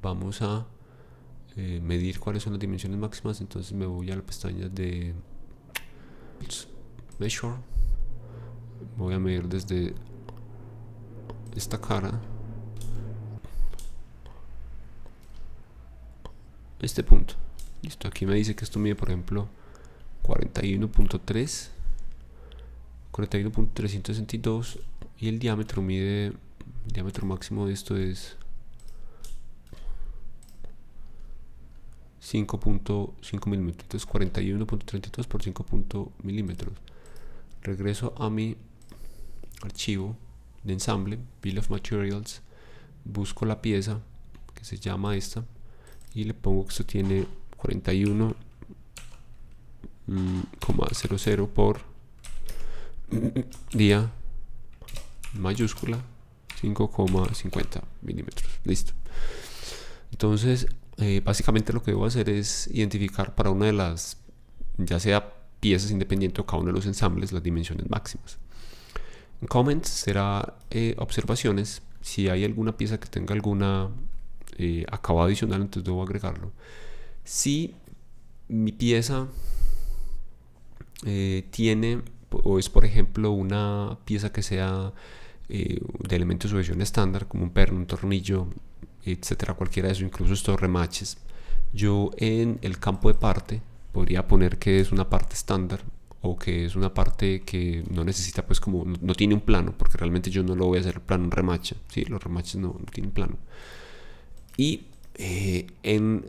Vamos a medir cuáles son las dimensiones máximas. Entonces me voy a la pestaña de measure. Voy a medir desde esta cara, este punto. Listo, aquí me dice que esto mide por ejemplo 41.3, 41.362 y el diámetro máximo de esto es 5.5 milímetros. Entonces 41.32 por 5 milímetros. Regreso a mi archivo de ensamble, Bill of Materials, busco la pieza que se llama esta y le pongo que esto tiene 41,00 por día mayúscula 5,50 milímetros. Listo. Entonces básicamente lo que debo hacer es identificar para una de las, ya sea piezas independientes o cada uno de los ensambles, las dimensiones máximas. En comments será observaciones. Si hay alguna pieza que tenga alguna acabado adicional, entonces debo agregarlo. Si mi pieza tiene o es por ejemplo una pieza que sea de elementos de sujeción estándar, como un perno, un tornillo, etcétera, cualquiera de eso, incluso estos remaches, yo en el campo de parte podría poner que es una parte estándar o que es una parte que no necesita, pues como no tiene un plano, porque realmente yo no lo voy a hacer plano en remache, ¿sí? Los remaches no tienen plano. Y en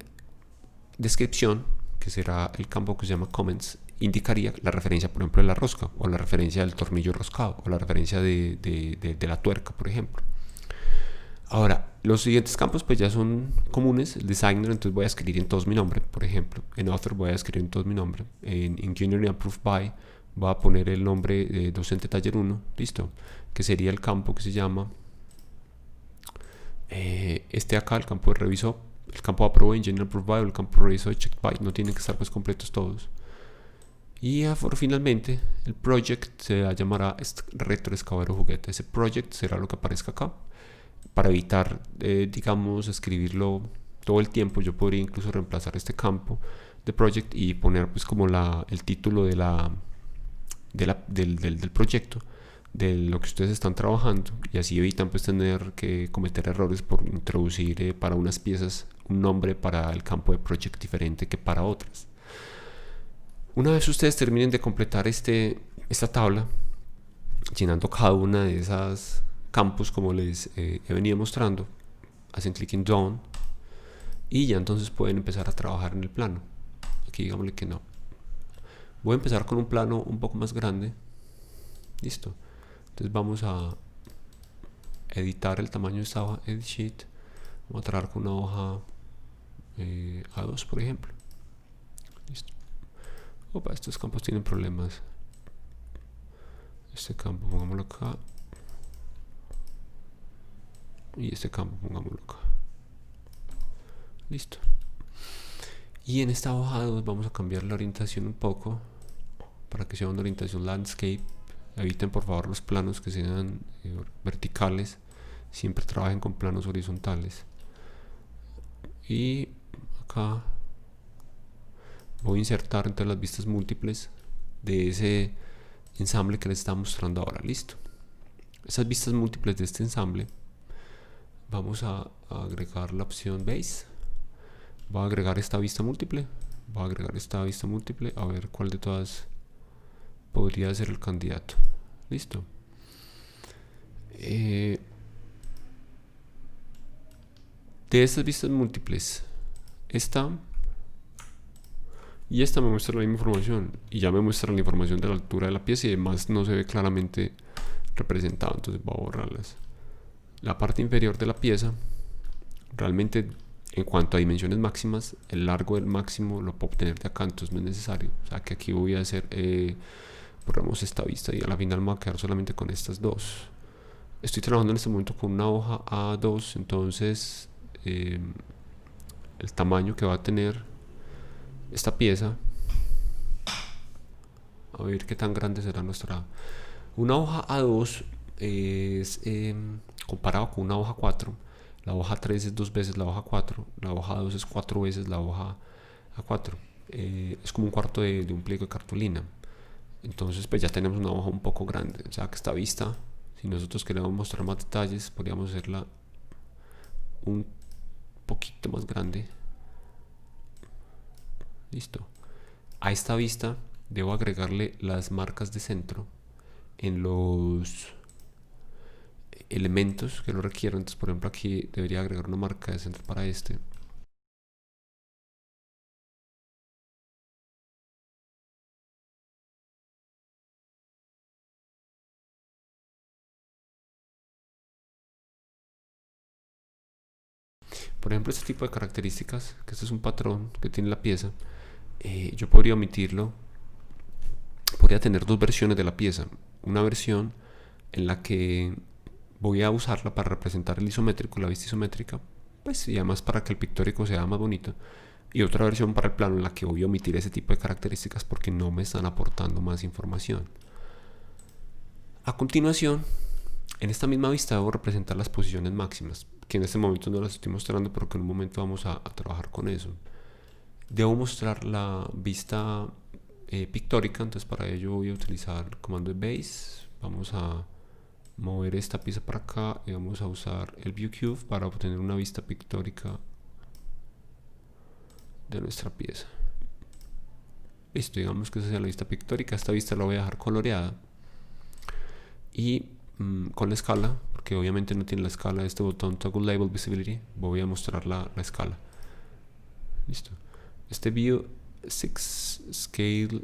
descripción, que será el campo que se llama comments, indicaría la referencia, por ejemplo, de la rosca, o la referencia del tornillo roscado, o la referencia de la tuerca, por ejemplo. Ahora, los siguientes campos pues ya son comunes. El designer, entonces voy a escribir en todos mi nombre, por ejemplo. En author voy a escribir en todos mi nombre. En engineering approved by voy a poner el nombre de docente taller 1, listo, que sería el campo que se llama este acá, el campo de revisó, el campo aprobado, engineer approved by, o el campo revisó, checked by. No tienen que estar pues completos todos. Y finalmente el project se llamará retroexcavador juguete. Ese project será lo que aparezca acá. Para evitar, digamos, escribirlo todo el tiempo, yo podría incluso reemplazar este campo de project y poner pues como el título del proyecto, de lo que ustedes están trabajando, y así evitan pues tener que cometer errores por introducir para unas piezas un nombre para el campo de project diferente que para otras. Una vez ustedes terminen de completar esta tabla, llenando cada una de esas campos como les he venido mostrando, hacen clic en Done y ya entonces pueden empezar a trabajar en el plano. Aquí digámosle que no. Voy a empezar con un plano un poco más grande. Listo. Entonces vamos a editar el tamaño de esta hoja, Edit Sheet. Vamos a trabajar con una hoja A2, por ejemplo. Listo. Opa, estos campos tienen problemas. Este campo pongámoslo acá. Y este campo pongámoslo acá. Listo. Y en esta hoja 2 vamos a cambiar la orientación un poco para que sea una orientación landscape. Eviten por favor los planos que sean verticales, siempre trabajen con planos horizontales. Y acá voy a insertar entre las vistas múltiples de ese ensamble que les está mostrando ahora. Listo. Esas vistas múltiples de este ensamble, vamos a agregar la opción Base. Voy a agregar esta vista múltiple. Voy a agregar esta vista múltiple a ver cuál de todas podría ser el candidato. Listo. De estas vistas múltiples, esta y esta me muestra la misma información y ya me muestra la información de la altura de la pieza y además no se ve claramente representado, entonces voy a borrarlas. La parte inferior de la pieza, realmente en cuanto a dimensiones máximas, el largo del máximo lo puedo obtener de acá, entonces no es necesario. O sea que aquí voy a hacer, borramos esta vista y a la final me voy a quedar solamente con estas dos. Estoy trabajando en este momento con una hoja A2, entonces el tamaño que va a tener esta pieza, a ver qué tan grande será nuestra. Una hoja A2 es comparado con una hoja 4. La hoja 3 es 2 veces la hoja 4. La hoja 2 es 4 veces la hoja A4. Es como un cuarto de un pliego de cartulina. Entonces pues ya tenemos una hoja un poco grande. O sea que esta vista, si nosotros queremos mostrar más detalles, podríamos hacerla un poquito más grande. Listo. A esta vista debo agregarle las marcas de centro en los elementos que lo requiero. Entonces, por ejemplo, aquí debería agregar una marca de centro para este. Por ejemplo, este tipo de características, que este es un patrón que tiene la pieza, yo podría omitirlo. Podría tener dos versiones de la pieza. Una versión en la que voy a usarla para representar el isométrico, la vista isométrica, pues y además para que el pictórico sea más bonito. Y otra versión para el plano en la que voy a omitir ese tipo de características porque no me están aportando más información. A continuación, en esta misma vista debo representar las posiciones máximas, que en este momento no las estoy mostrando, pero que en un momento vamos a trabajar con eso. Debo mostrar la vista pictórica, entonces para ello voy a utilizar el comando de base. Vamos a mover esta pieza para acá y vamos a usar el view cube para obtener una vista pictórica de nuestra pieza. Listo, digamos que esa sea la vista pictórica. Esta vista la voy a dejar coloreada y con la escala, porque obviamente no tiene la escala de este botón Toggle Label Visibility, voy a mostrar la escala. Listo. Este view 6 scale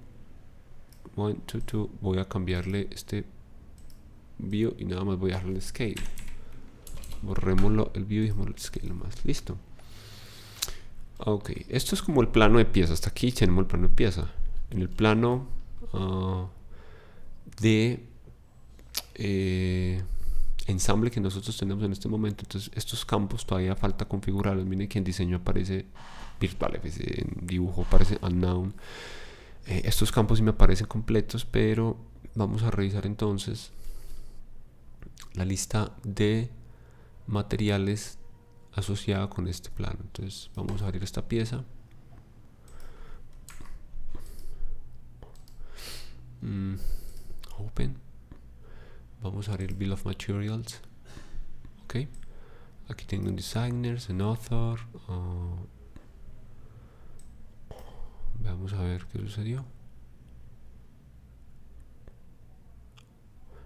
1 2 2, voy a cambiarle este view y nada más voy a darle scale. Borrémoslo el view y dejémoslo el scale más. Listo. Ok, esto es como el plano de pieza. Hasta aquí tenemos el plano de pieza. En el plano de ensamble que nosotros tenemos en este momento, entonces estos campos todavía falta configurarlos. Miren que en diseño aparece virtual, en dibujo aparece unknown. Estos campos sí me aparecen completos, pero vamos a revisar entonces la lista de materiales asociada con este plano. Entonces vamos a abrir esta pieza. Open. Vamos a abrir el Bill of Materials. Ok. Aquí tengo un designer, un author. Vamos a ver qué sucedió.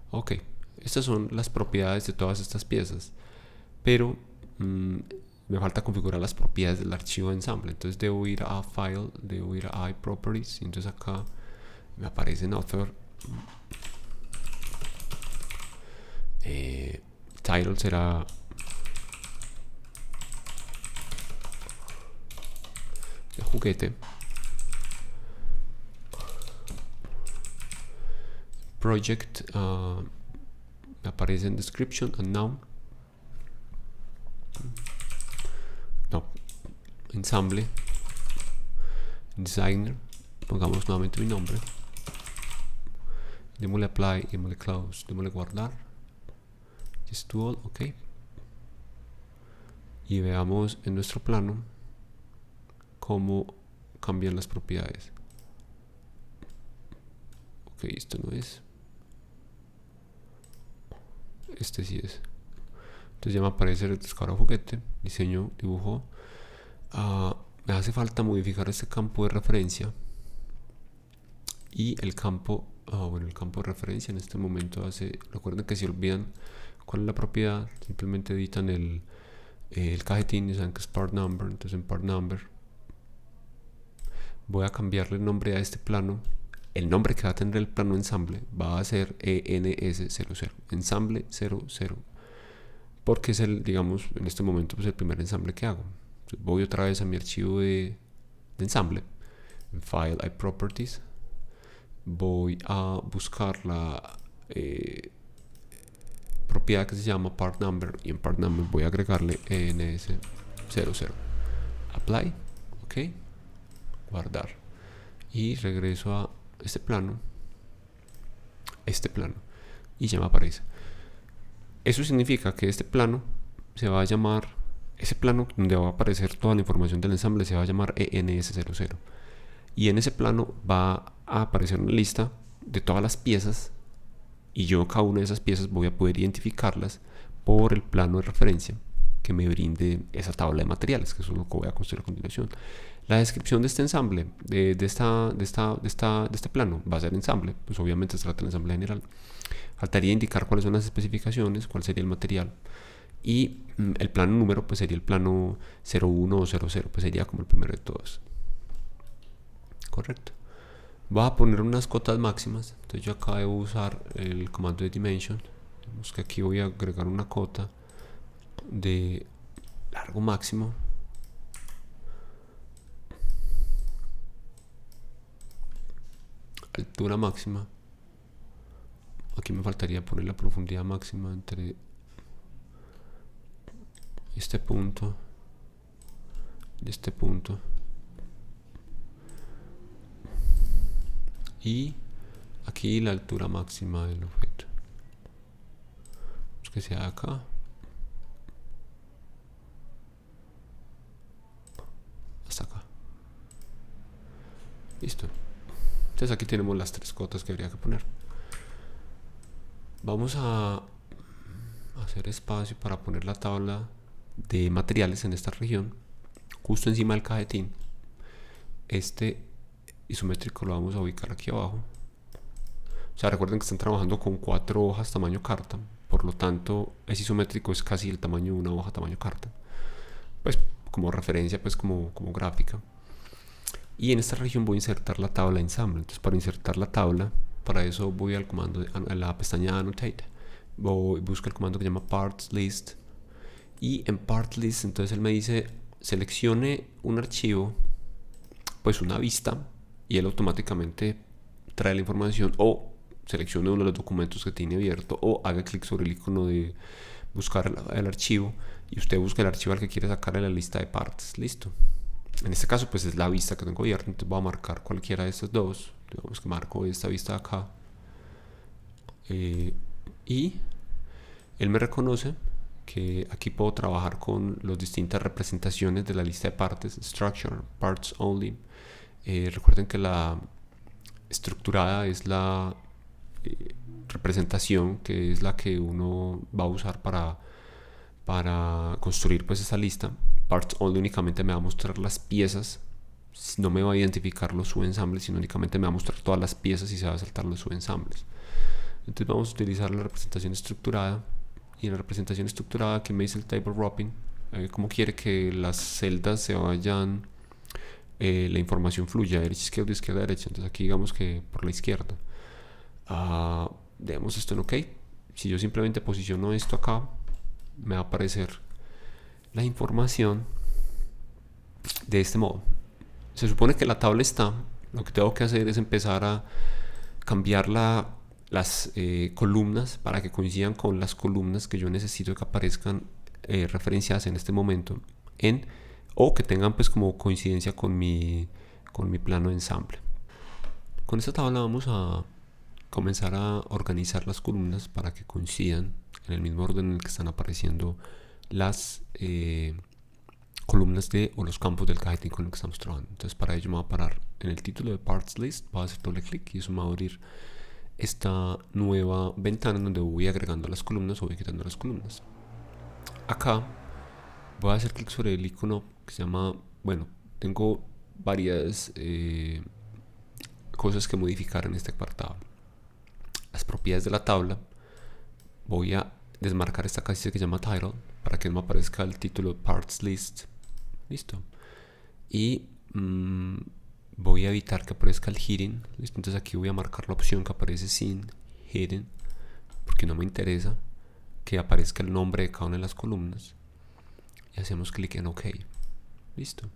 Ok. Estas son las propiedades de todas estas piezas. Pero me falta configurar las propiedades del archivo de ensamble. Entonces debo ir a File, debo ir a iProperties. Y entonces acá me aparece en Author. Title será el juguete. Project me aparece en Description, Unknown. No, ensamble. Designer, pongamos nuevamente mi nombre, démosle apply, démosle close, démosle guardar, yes to all, ok, y veamos en nuestro plano cómo cambian las propiedades. Ok, esto no es, este sí es. Entonces ya me aparece retoscar juguete, diseño, dibujo. Me hace falta modificar este campo de referencia y el campo, bueno, el campo de referencia en este momento recuerden que si olvidan cuál es la propiedad, simplemente editan el cajetín y saben que es part number. Entonces en part number voy a cambiarle el nombre a este plano. El nombre que va a tener el plano ensamble va a ser ENS00, ensamble 00, porque es el, digamos, en este momento pues el primer ensamble que hago. Entonces voy otra vez a mi archivo de ensamble, en File hay Properties, voy a buscar la propiedad que se llama part number y en part number voy a agregarle ENS00, apply, ok, guardar y regreso a este plano y ya me aparece. Eso significa que este plano se va a llamar, ese plano donde va a aparecer toda la información del ensamble se va a llamar ENS00 y en ese plano va a aparecer una lista de todas las piezas y yo cada una de esas piezas voy a poder identificarlas por el plano de referencia que me brinde esa tabla de materiales, que eso es lo que voy a construir a continuación. La descripción de este ensamble, de este plano, va a ser ensamble, pues obviamente se trata del ensamble general. Faltaría indicar cuáles son las especificaciones, cuál sería el material, y el plano número pues sería el plano 01 o 00, pues sería como el primero de todos. Correcto. Voy a poner unas cotas máximas, entonces yo acá debo usar el comando de dimension. Vemos que aquí voy a agregar una cota de largo máximo, altura máxima. Aquí me faltaría poner la profundidad máxima entre este punto y este punto, y aquí la altura máxima del objeto, pues que sea acá hasta acá. Listo. Entonces aquí tenemos las tres cotas que habría que poner. Vamos a hacer espacio para poner la tabla de materiales en esta región, justo encima del cajetín. Este isométrico lo vamos a ubicar aquí abajo. O sea, recuerden que están trabajando con 4 hojas tamaño carta, por lo tanto ese isométrico es casi el tamaño de una hoja tamaño carta, pues como referencia, pues como gráfica. Y en esta región voy a insertar la tabla ensamble. Entonces para insertar la tabla, para eso voy al comando, a la pestaña Annotate, busco el comando que se llama Parts List, y en Part List entonces él me dice seleccione un archivo, pues una vista, y él automáticamente trae la información, o seleccione uno de los documentos que tiene abierto, o haga clic sobre el icono de buscar el archivo y usted busca el archivo al que quiere sacar de la lista de partes. Listo. En este caso pues es la vista que tengo abierta, entonces voy a marcar cualquiera de estos dos. Digamos que marco esta vista de acá, y él me reconoce que aquí puedo trabajar con las distintas representaciones de la lista de partes, structure, parts only. Recuerden que la estructurada es la representación, que es la que uno va a usar para construir pues esa lista. Parts only únicamente me va a mostrar las piezas, no me va a identificar los subensambles, sino únicamente me va a mostrar todas las piezas y se va a saltar los subensambles. Entonces vamos a utilizar la representación estructurada, y en la representación estructurada aquí me dice el table wrapping, cómo quiere que las celdas se vayan, la información fluya, derecha, izquierda, derecha. Entonces aquí digamos que por la izquierda. Demos esto en OK. Si yo simplemente posiciono esto acá, me va a aparecer la información de este modo. Se supone que la tabla está, lo que tengo que hacer es empezar a cambiar las columnas para que coincidan con las columnas que yo necesito que aparezcan referenciadas en este momento, o que tengan pues como coincidencia con con mi plano de ensamble. Con esta tabla vamos a comenzar a organizar las columnas para que coincidan en el mismo orden en el que están apareciendo las columnas o los campos del cajetín con el que estamos trabajando. Entonces para ello me voy a parar en el título de Parts List, voy a hacer doble clic y eso me va a abrir esta nueva ventana en donde voy agregando las columnas o voy quitando las columnas. Acá voy a hacer clic sobre el icono que se llama, bueno, tengo varias cosas que modificar en este apartado. Las propiedades de la tabla, voy a desmarcar esta casilla que se llama Title para que no me aparezca el título Parts List. Listo. Y voy a evitar que aparezca el hidden. ¿Listo? Entonces aquí voy a marcar la opción que aparece sin hidden porque no me interesa que aparezca el nombre de cada una de las columnas. Y hacemos clic en OK. Listo.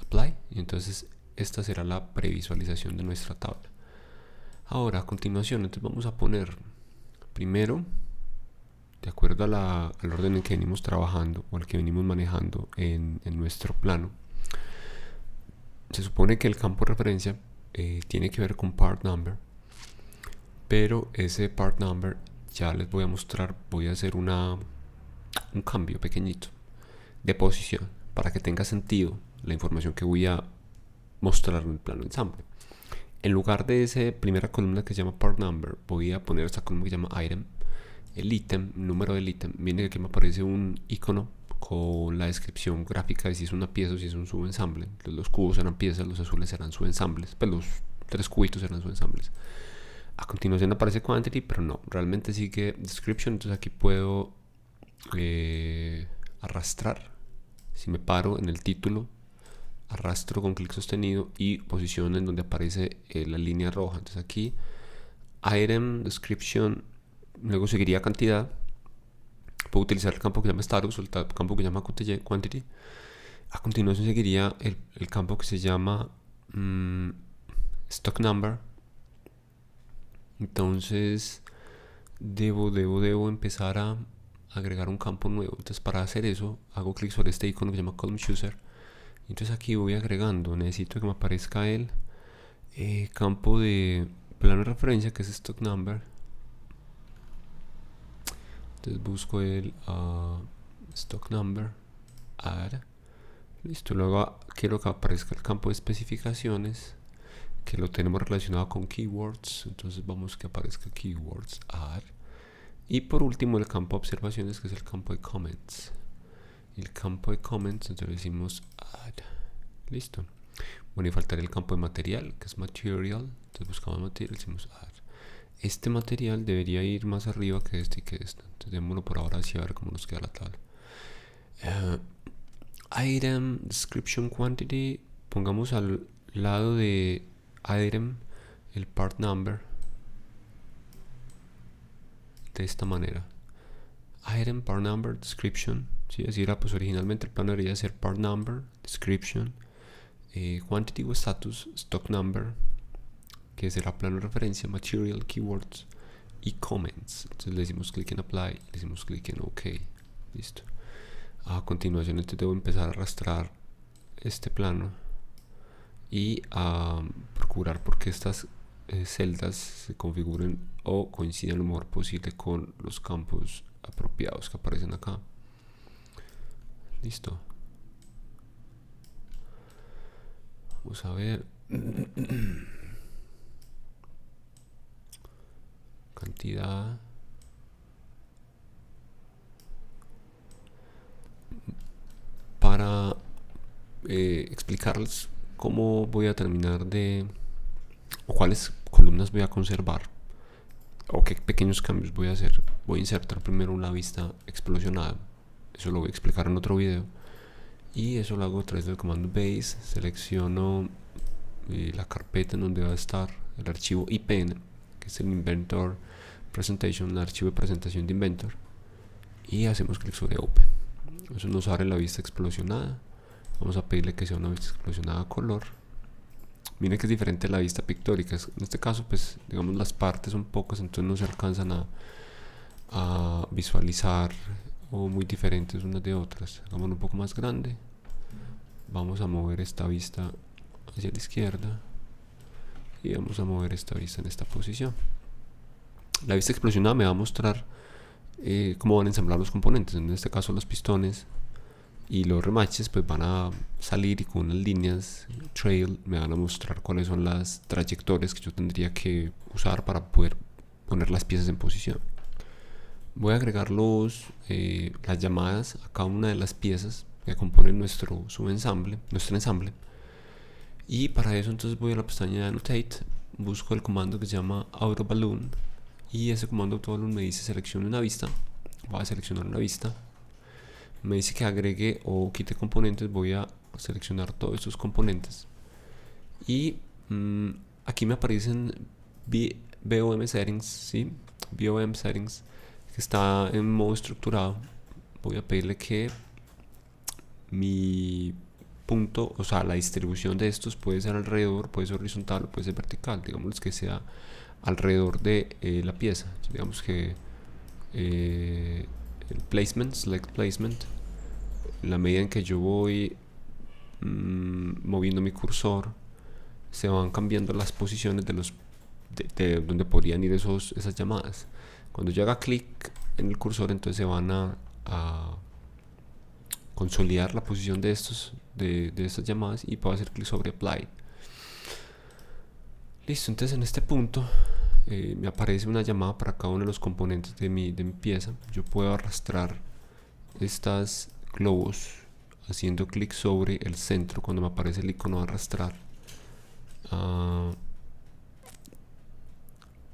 Apply. Y entonces esta será la previsualización de nuestra tabla. Ahora a continuación entonces vamos a poner primero, de acuerdo al orden en que venimos trabajando o al que venimos manejando en nuestro plano, se supone que el campo de referencia tiene que ver con part number, pero ese part number ya les voy a mostrar, voy a hacer un cambio pequeñito de posición para que tenga sentido la información que voy a mostrar en el plano de ensamble. En lugar de esa primera columna que se llama part number, voy a poner esta columna que se llama item. El ítem, el número del ítem, viene de que me aparece un icono con la descripción gráfica de si es una pieza o si es un subensamble. Los cubos serán piezas, los azules serán subensambles, pues los 3 cubitos serán subensambles. A continuación aparece quantity, pero no, realmente sigue description. Entonces aquí puedo arrastrar. Si me paro en el título, arrastro con clic sostenido y posiciono en donde aparece la línea roja. Entonces aquí item, description, luego seguiría cantidad. Puedo utilizar el campo que se llama status o el campo que se llama quantity. A continuación seguiría el campo que se llama stock number. Entonces debo empezar a agregar un campo nuevo. Entonces para hacer eso hago clic sobre este icono que se llama column chooser. Entonces aquí voy agregando, necesito que me aparezca el campo de plano de referencia que es stock number. Entonces busco el stock number, add. Listo, luego quiero que aparezca el campo de especificaciones que lo tenemos relacionado con keywords. Entonces vamos que aparezca keywords, add. Y por último el campo de observaciones que es el campo de comments. El campo de comments, entonces le decimos add. Listo. Bueno, y faltaría el campo de material que es material. Entonces buscamos material, decimos add. Este material debería ir más arriba que este y que este. Entonces démoslo por ahora así a ver cómo nos queda la tabla. Item, description, quantity. Pongamos al lado de item el part number de esta manera. Item, part number, description. ¿Sí? Así era, pues originalmente el plano debería ser part number, description, quantity o status, stock number, que será plano de referencia, material, keywords y comments. Entonces le decimos clic en apply, le decimos clic en OK. Listo. A continuación entonces debo empezar a arrastrar este plano y a procurar porque estas celdas se configuren o coincidan lo mejor posible con los campos apropiados que aparecen acá. Listo. Vamos a ver. Cantidad. Para explicarles cómo voy a terminar o cuáles columnas voy a conservar o qué pequeños cambios voy a hacer. Voy a insertar primero una vista explosionada. Eso lo voy a explicar en otro video. Y eso lo hago a través del comando base. Selecciono la carpeta en donde va a estar el archivo IPN, que es el Inventor Presentation, el archivo de presentación de Inventor. Y hacemos clic sobre Open. Eso nos abre la vista explosionada. Vamos a pedirle que sea una vista explosionada a color. Miren que es diferente la vista pictórica. En este caso, pues, digamos, las partes son pocas, entonces no se alcanzan a visualizar o muy diferentes unas de otras. Hagámoslo un poco más grande. Vamos a mover esta vista hacia la izquierda y vamos a mover esta vista en esta posición. La vista explosionada me va a mostrar cómo van a ensamblar los componentes. En este caso los pistones y los remaches pues van a salir y con unas líneas trail me van a mostrar cuáles son las trayectorias que yo tendría que usar para poder poner las piezas en posición. Voy a agregar las llamadas a cada una de las piezas que componen nuestro ensamble. Y para eso entonces voy a la pestaña de Annotate, busco el comando que se llama AutoBalloon y ese comando AutoBalloon me dice seleccione una vista. Voy a seleccionar una vista. Me dice que agregue o quite componentes. Voy a seleccionar todos estos componentes y aquí me aparecen BOM settings, ¿sí? BOM settings, que está en modo estructurado. Voy a pedirle que mi punto, o sea, la distribución de estos puede ser alrededor, puede ser horizontal o puede ser vertical. Digamos que sea alrededor de la pieza. Digamos que el placement, select placement, en la medida en que yo voy moviendo mi cursor, se van cambiando las posiciones de donde podrían ir esas llamadas. Cuando yo haga clic en el cursor, entonces se van a consolidar la posición de estas llamadas y puedo hacer clic sobre Apply. Listo, entonces en este punto me aparece una llamada para cada uno de los componentes de mi pieza. Yo puedo arrastrar estas globos haciendo clic sobre el centro cuando me aparece el icono de arrastrar.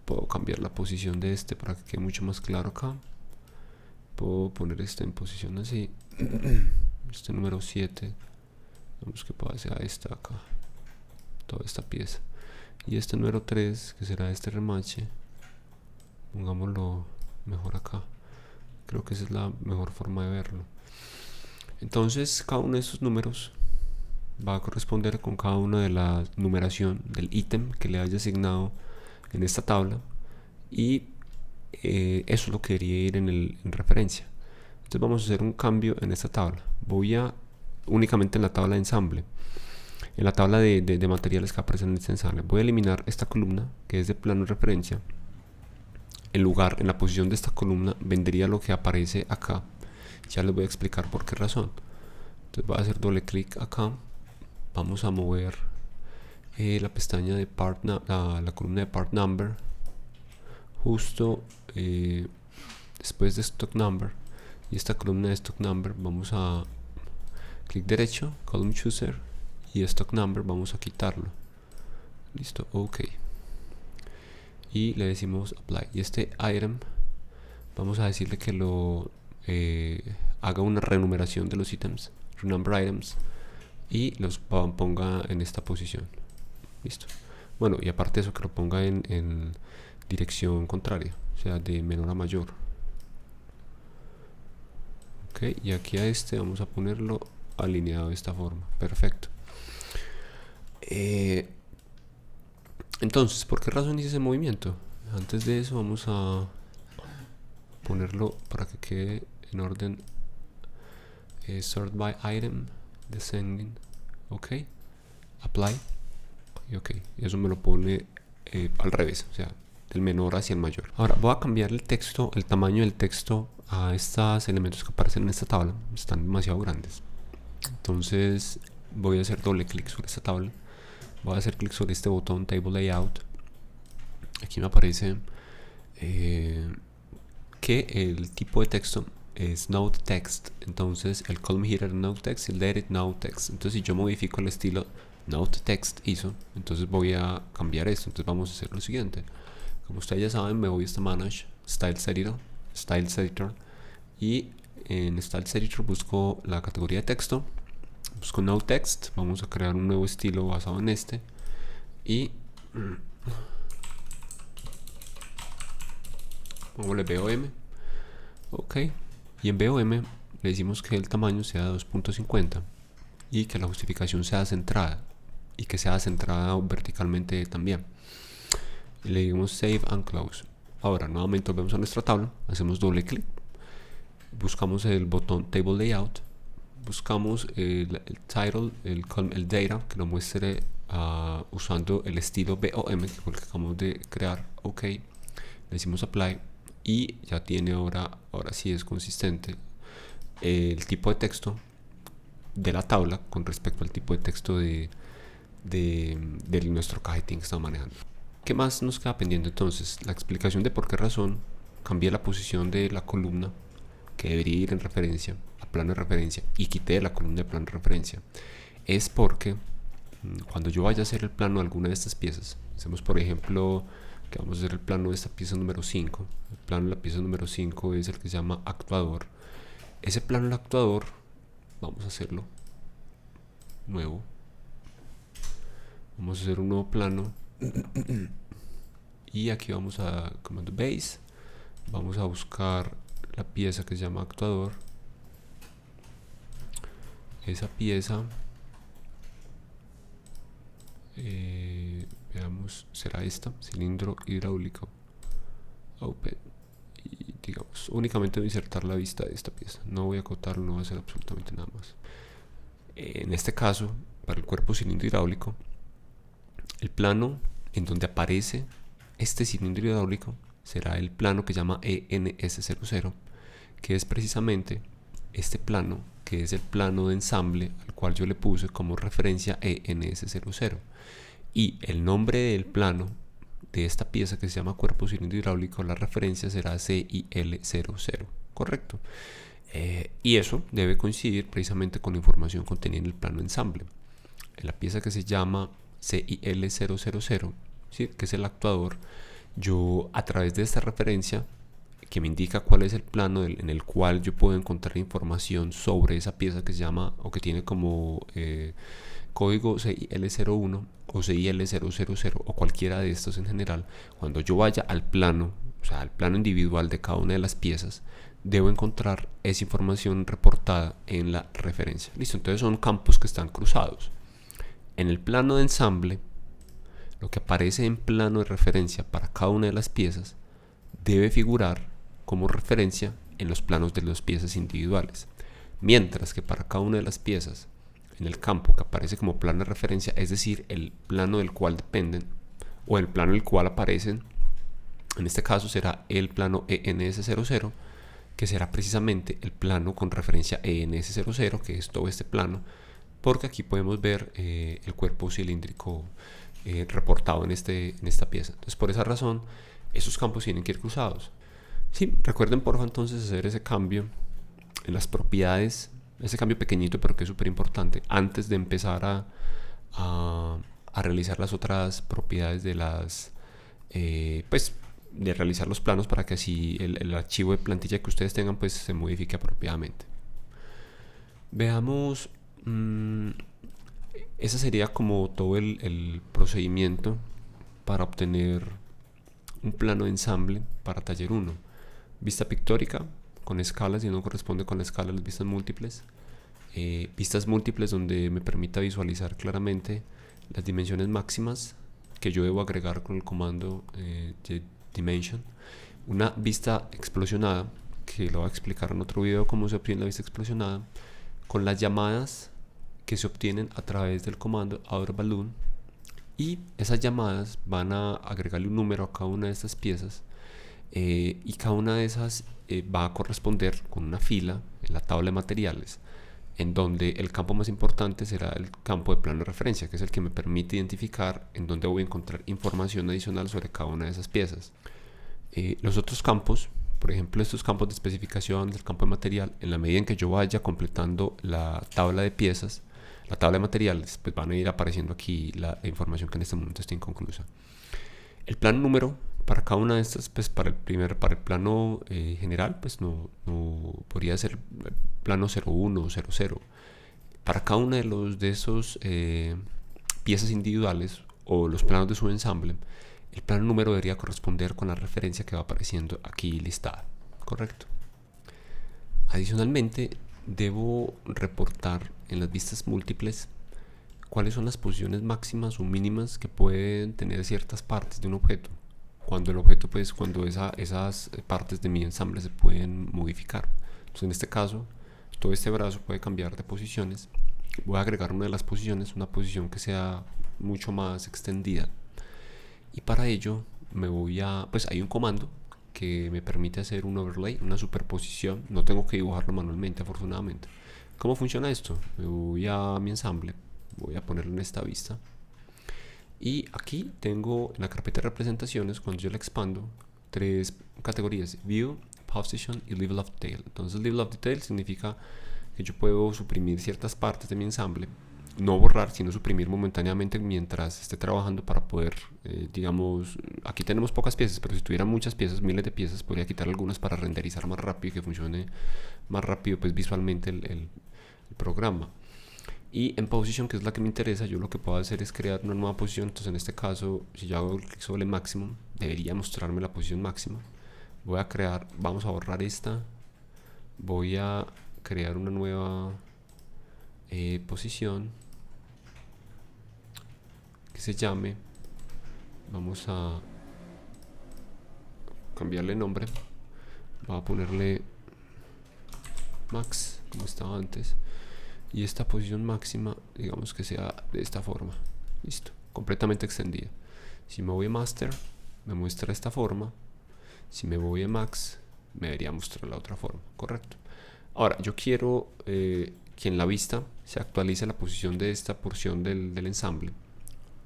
Puedo cambiar la posición de este para que quede mucho más claro acá. Puedo poner este en posición así. Este número 7, vamos que pase a esta acá, toda esta pieza. Y este número 3, que será este remache, pongámoslo mejor acá. Creo que esa es la mejor forma de verlo. Entonces cada uno de estos números va a corresponder con cada una de la numeración del ítem que le haya asignado en esta tabla, y eso es lo que debería ir en referencia. Entonces vamos a hacer un cambio en esta tabla. Voy a únicamente en la tabla de ensamble, en la tabla de materiales que aparecen en este ensamble, voy a eliminar esta columna que es de plano de referencia. En la posición de esta columna vendría lo que aparece acá. Ya les voy a explicar por qué razón. Entonces voy a hacer doble clic acá. Vamos a mover la pestaña de la columna de part number justo después de stock number, y esta columna de stock number vamos a clic derecho, column chooser, y stock number vamos a quitarlo. Listo, ok, y le decimos apply. Y este item vamos a decirle que lo haga una renumeración de los ítems, renumber items, y los ponga en esta posición. Listo. Bueno, y aparte de eso, que lo ponga en dirección contraria, o sea, de menor a mayor. Ok, y aquí a este vamos a ponerlo alineado de esta forma. Perfecto. Entonces, ¿por qué razón hice ese movimiento? Antes de eso vamos a ponerlo para que quede en orden. Sort by item, descending. Ok, apply. Y ok, eso me lo pone al revés, o sea, del menor hacia el mayor. Ahora voy a cambiar el texto, el tamaño del texto a estos elementos que aparecen en esta tabla. Están demasiado grandes. Entonces voy a hacer doble clic sobre esta tabla. Voy a hacer clic sobre este botón Table Layout. Aquí me aparece que el tipo de texto es Node Text. Entonces el column header Node Text y el edit Node Text. Entonces si yo modifico el estilo Node Text ISO, entonces voy a cambiar esto. Entonces vamos a hacer lo siguiente. Como ustedes ya saben, me voy a este Manage, Styles Editor, y en Styles Editor busco la categoría de texto, busco Node Text, vamos a crear un nuevo estilo basado en este, y pongámosle BOM, ok, y en BOM le decimos que el tamaño sea 2.50 y que la justificación sea centrada, y que sea centrada verticalmente también. Y le digamos Save and Close. Ahora nuevamente volvemos a nuestra tabla, hacemos doble clic, buscamos el botón Table Layout, buscamos el title, el data, que nos muestre usando el estilo BOM, que fue el que acabamos de crear. OK, le decimos apply y ya tiene ahora sí es consistente el tipo de texto de la tabla con respecto al tipo de texto de nuestro cajetín que estamos manejando. ¿Qué más nos queda pendiente entonces? La explicación de por qué razón cambié la posición de la columna que debería ir en referencia a plano de referencia y quité la columna de plano de referencia. Es porque cuando yo vaya a hacer el plano de alguna de estas piezas, hacemos por ejemplo que vamos a hacer el plano de esta pieza número 5. El plano de la pieza número 5 es el que se llama actuador. Ese plano del actuador vamos a hacerlo nuevo. Vamos a hacer un nuevo plano y aquí vamos a comando base, vamos a buscar la pieza que se llama actuador. Esa pieza veamos, será esta, cilindro hidráulico open, y digamos únicamente voy a insertar la vista de esta pieza, no voy a acotarlo, no voy a hacer absolutamente nada más. En este caso, para el cuerpo cilindro hidráulico, el plano en donde aparece este cilindro hidráulico será el plano que se llama ENS00, que es precisamente este plano, que es el plano de ensamble al cual yo le puse como referencia ENS00. Y el nombre del plano de esta pieza que se llama cuerpo cilindro hidráulico, la referencia será CIL00, ¿correcto? Y eso debe coincidir precisamente con la información contenida en el plano de ensamble. En la pieza que se llama CIL000, ¿sí?, que es el actuador, yo a través de esta referencia que me indica cuál es el plano en el cual yo puedo encontrar información sobre esa pieza que se llama o que tiene como código CIL01 o CIL000 o cualquiera de estos en general, cuando yo vaya al plano, o sea, al plano individual de cada una de las piezas, debo encontrar esa información reportada en la referencia. Listo, entonces son campos que están cruzados. En el plano de ensamble, lo que aparece en plano de referencia para cada una de las piezas debe figurar como referencia en los planos de las piezas individuales, mientras que para cada una de las piezas, en el campo que aparece como plano de referencia, es decir, el plano del cual dependen o el plano del cual aparecen, en este caso será el plano ENS00, que será precisamente el plano con referencia ENS00, que es todo este plano, porque aquí podemos ver el cuerpo cilíndrico reportado en esta pieza. Entonces, por esa razón, esos campos tienen que ir cruzados. Sí, recuerden porfa entonces hacer ese cambio en las propiedades, ese cambio pequeñito pero que es súper importante, antes de empezar a realizar las otras propiedades de las pues de realizar los planos, para que así el archivo de plantilla que ustedes tengan pues se modifique apropiadamente. Veamos, ese sería como todo el procedimiento para obtener un plano de ensamble para taller 1. Vista pictórica con escalas, y no corresponde con la escala, las vistas múltiples. Vistas múltiples donde me permita visualizar claramente las dimensiones máximas que yo debo agregar con el comando dimension. Una vista explosionada, que lo voy a explicar en otro video cómo se obtiene la vista explosionada, con las llamadas que se obtienen a través del comando outerBalloon, y esas llamadas van a agregarle un número a cada una de estas piezas, y cada una de esas va a corresponder con una fila en la tabla de materiales, en donde el campo más importante será el campo de plano de referencia, que es el que me permite identificar en dónde voy a encontrar información adicional sobre cada una de esas piezas. Los otros campos, por ejemplo estos campos de especificación del campo de material, en la medida en que yo vaya completando la tabla de piezas, la tabla de materiales, pues van a ir apareciendo aquí la información que en este momento está inconclusa. El plano número para cada una de estas, pues para el plano general, pues no podría ser el plano 01 o 00. Para cada uno de esos piezas individuales o los planos de su ensamble, el plano número debería corresponder con la referencia que va apareciendo aquí listada, ¿correcto? Adicionalmente, debo reportar en las vistas múltiples cuáles son las posiciones máximas o mínimas que pueden tener ciertas partes de un objeto, cuando el objeto, pues cuando esas partes de mi ensamble se pueden modificar. Entonces, en este caso, todo este brazo puede cambiar de posiciones. Voy a agregar una de las posiciones, una posición que sea mucho más extendida. Y para ello pues hay un comando que me permite hacer un overlay, una superposición. No tengo que dibujarlo manualmente, afortunadamente. ¿Cómo funciona esto? Me voy a mi ensamble, voy a ponerlo en esta vista. Y aquí tengo en la carpeta de representaciones, cuando yo la expando, 3 categorías: View, Position y Level of Detail. Entonces Level of Detail significa que yo puedo suprimir ciertas partes de mi ensamble, no borrar, sino suprimir momentáneamente mientras esté trabajando para poder, digamos, aquí tenemos pocas piezas, pero si tuviera muchas piezas, miles de piezas, podría quitar algunas para renderizar más rápido y que funcione más rápido pues visualmente el programa. Y en Position, que es la que me interesa, yo lo que puedo hacer es crear una nueva posición. Entonces en este caso, si yo hago clic sobre Maximum, debería mostrarme la posición máxima. Voy a crear, vamos a borrar esta, voy a crear una nueva posición que se llame, vamos a cambiarle nombre, voy a ponerle Max, como estaba antes. Y esta posición máxima, digamos que sea de esta forma. Listo, completamente extendida. Si me voy a Master, me muestra esta forma. Si me voy a Max, me debería mostrar la otra forma, correcto. Ahora, yo quiero que en la vista se actualice la posición de esta porción del ensamble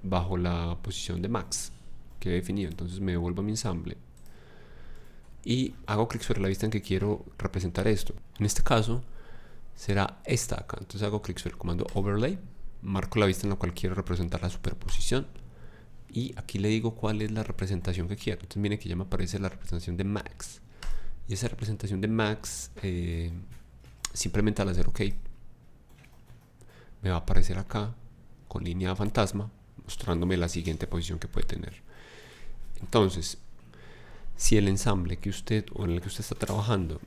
bajo la posición de Max que he definido. Entonces me devuelvo a mi ensamble y hago clic sobre la vista en que quiero representar esto. En este caso será esta acá. Entonces hago clic sobre el comando Overlay, marco la vista en la cual quiero representar la superposición y aquí le digo cuál es la representación que quiero. Entonces miren que ya me aparece la representación de Max, y esa representación de Max simplemente al hacer OK me va a aparecer acá con línea fantasma mostrándome la siguiente posición que puede tener. Entonces, si el ensamble que usted o en el que usted está trabajando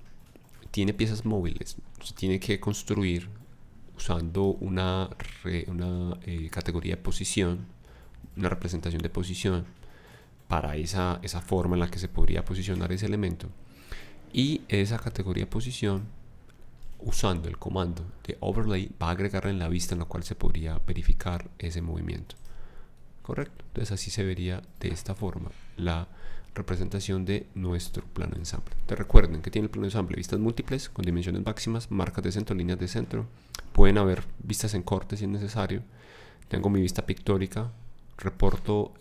tiene piezas móviles, se tiene que construir usando una categoría de posición, una representación de posición para esa forma en la que se podría posicionar ese elemento, y esa categoría de posición, usando el comando de overlay, va a agregarla en la vista en la cual se podría verificar ese movimiento, correcto. Entonces así se vería de esta forma la representación de nuestro plano de ensamble. Te recuerden que tiene el plano de ensamble vistas múltiples con dimensiones máximas, marcas de centro, líneas de centro. Pueden haber vistas en corte si es necesario. Tengo mi vista pictórica, reporto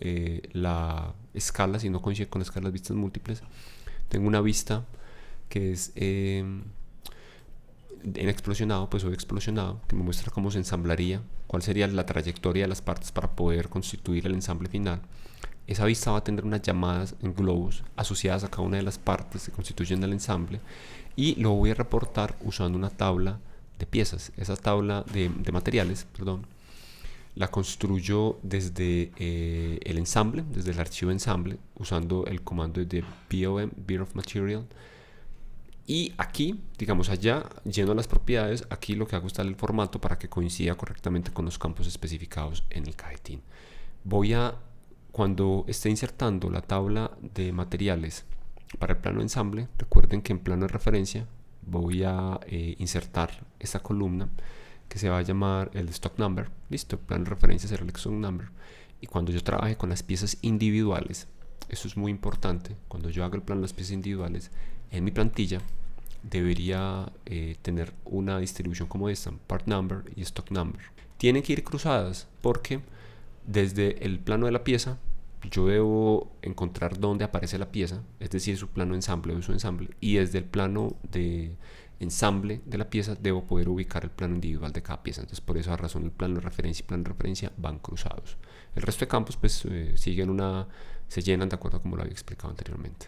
la escala si no coincide con la escala de vistas múltiples. Tengo una vista que es en explosionado, pues hoy explosionado, que me muestra cómo se ensamblaría, cuál sería la trayectoria de las partes para poder constituir el ensamble final. Esa vista va a tener unas llamadas en globos asociadas a cada una de las partes que constituyen el ensamble, y lo voy a reportar usando una tabla de piezas. Esa tabla de materiales, perdón, la construyo desde el ensamble, desde el archivo ensamble, usando el comando de BOM, Bill of Material. Y aquí, digamos allá, lleno las propiedades. Aquí lo que hago es darle el formato para que coincida correctamente con los campos especificados en el cajetín. Cuando esté insertando la tabla de materiales para el plano de ensamble, recuerden que en plano de referencia voy a insertar esta columna que se va a llamar el stock number. Listo, plano de referencia será el stock number. Y cuando yo trabaje con las piezas individuales, eso es muy importante, cuando yo haga el plano de las piezas individuales en mi plantilla, debería tener una distribución como esta: part number y stock number. Tienen que ir cruzadas porque desde el plano de la pieza yo debo encontrar dónde aparece la pieza, es decir, su plano ensamble o su ensamble, y desde el plano de ensamble de la pieza debo poder ubicar el plano individual de cada pieza. Entonces por esa razón el plano de referencia y plano de referencia van cruzados. El resto de campos pues se llenan de acuerdo a como lo había explicado anteriormente.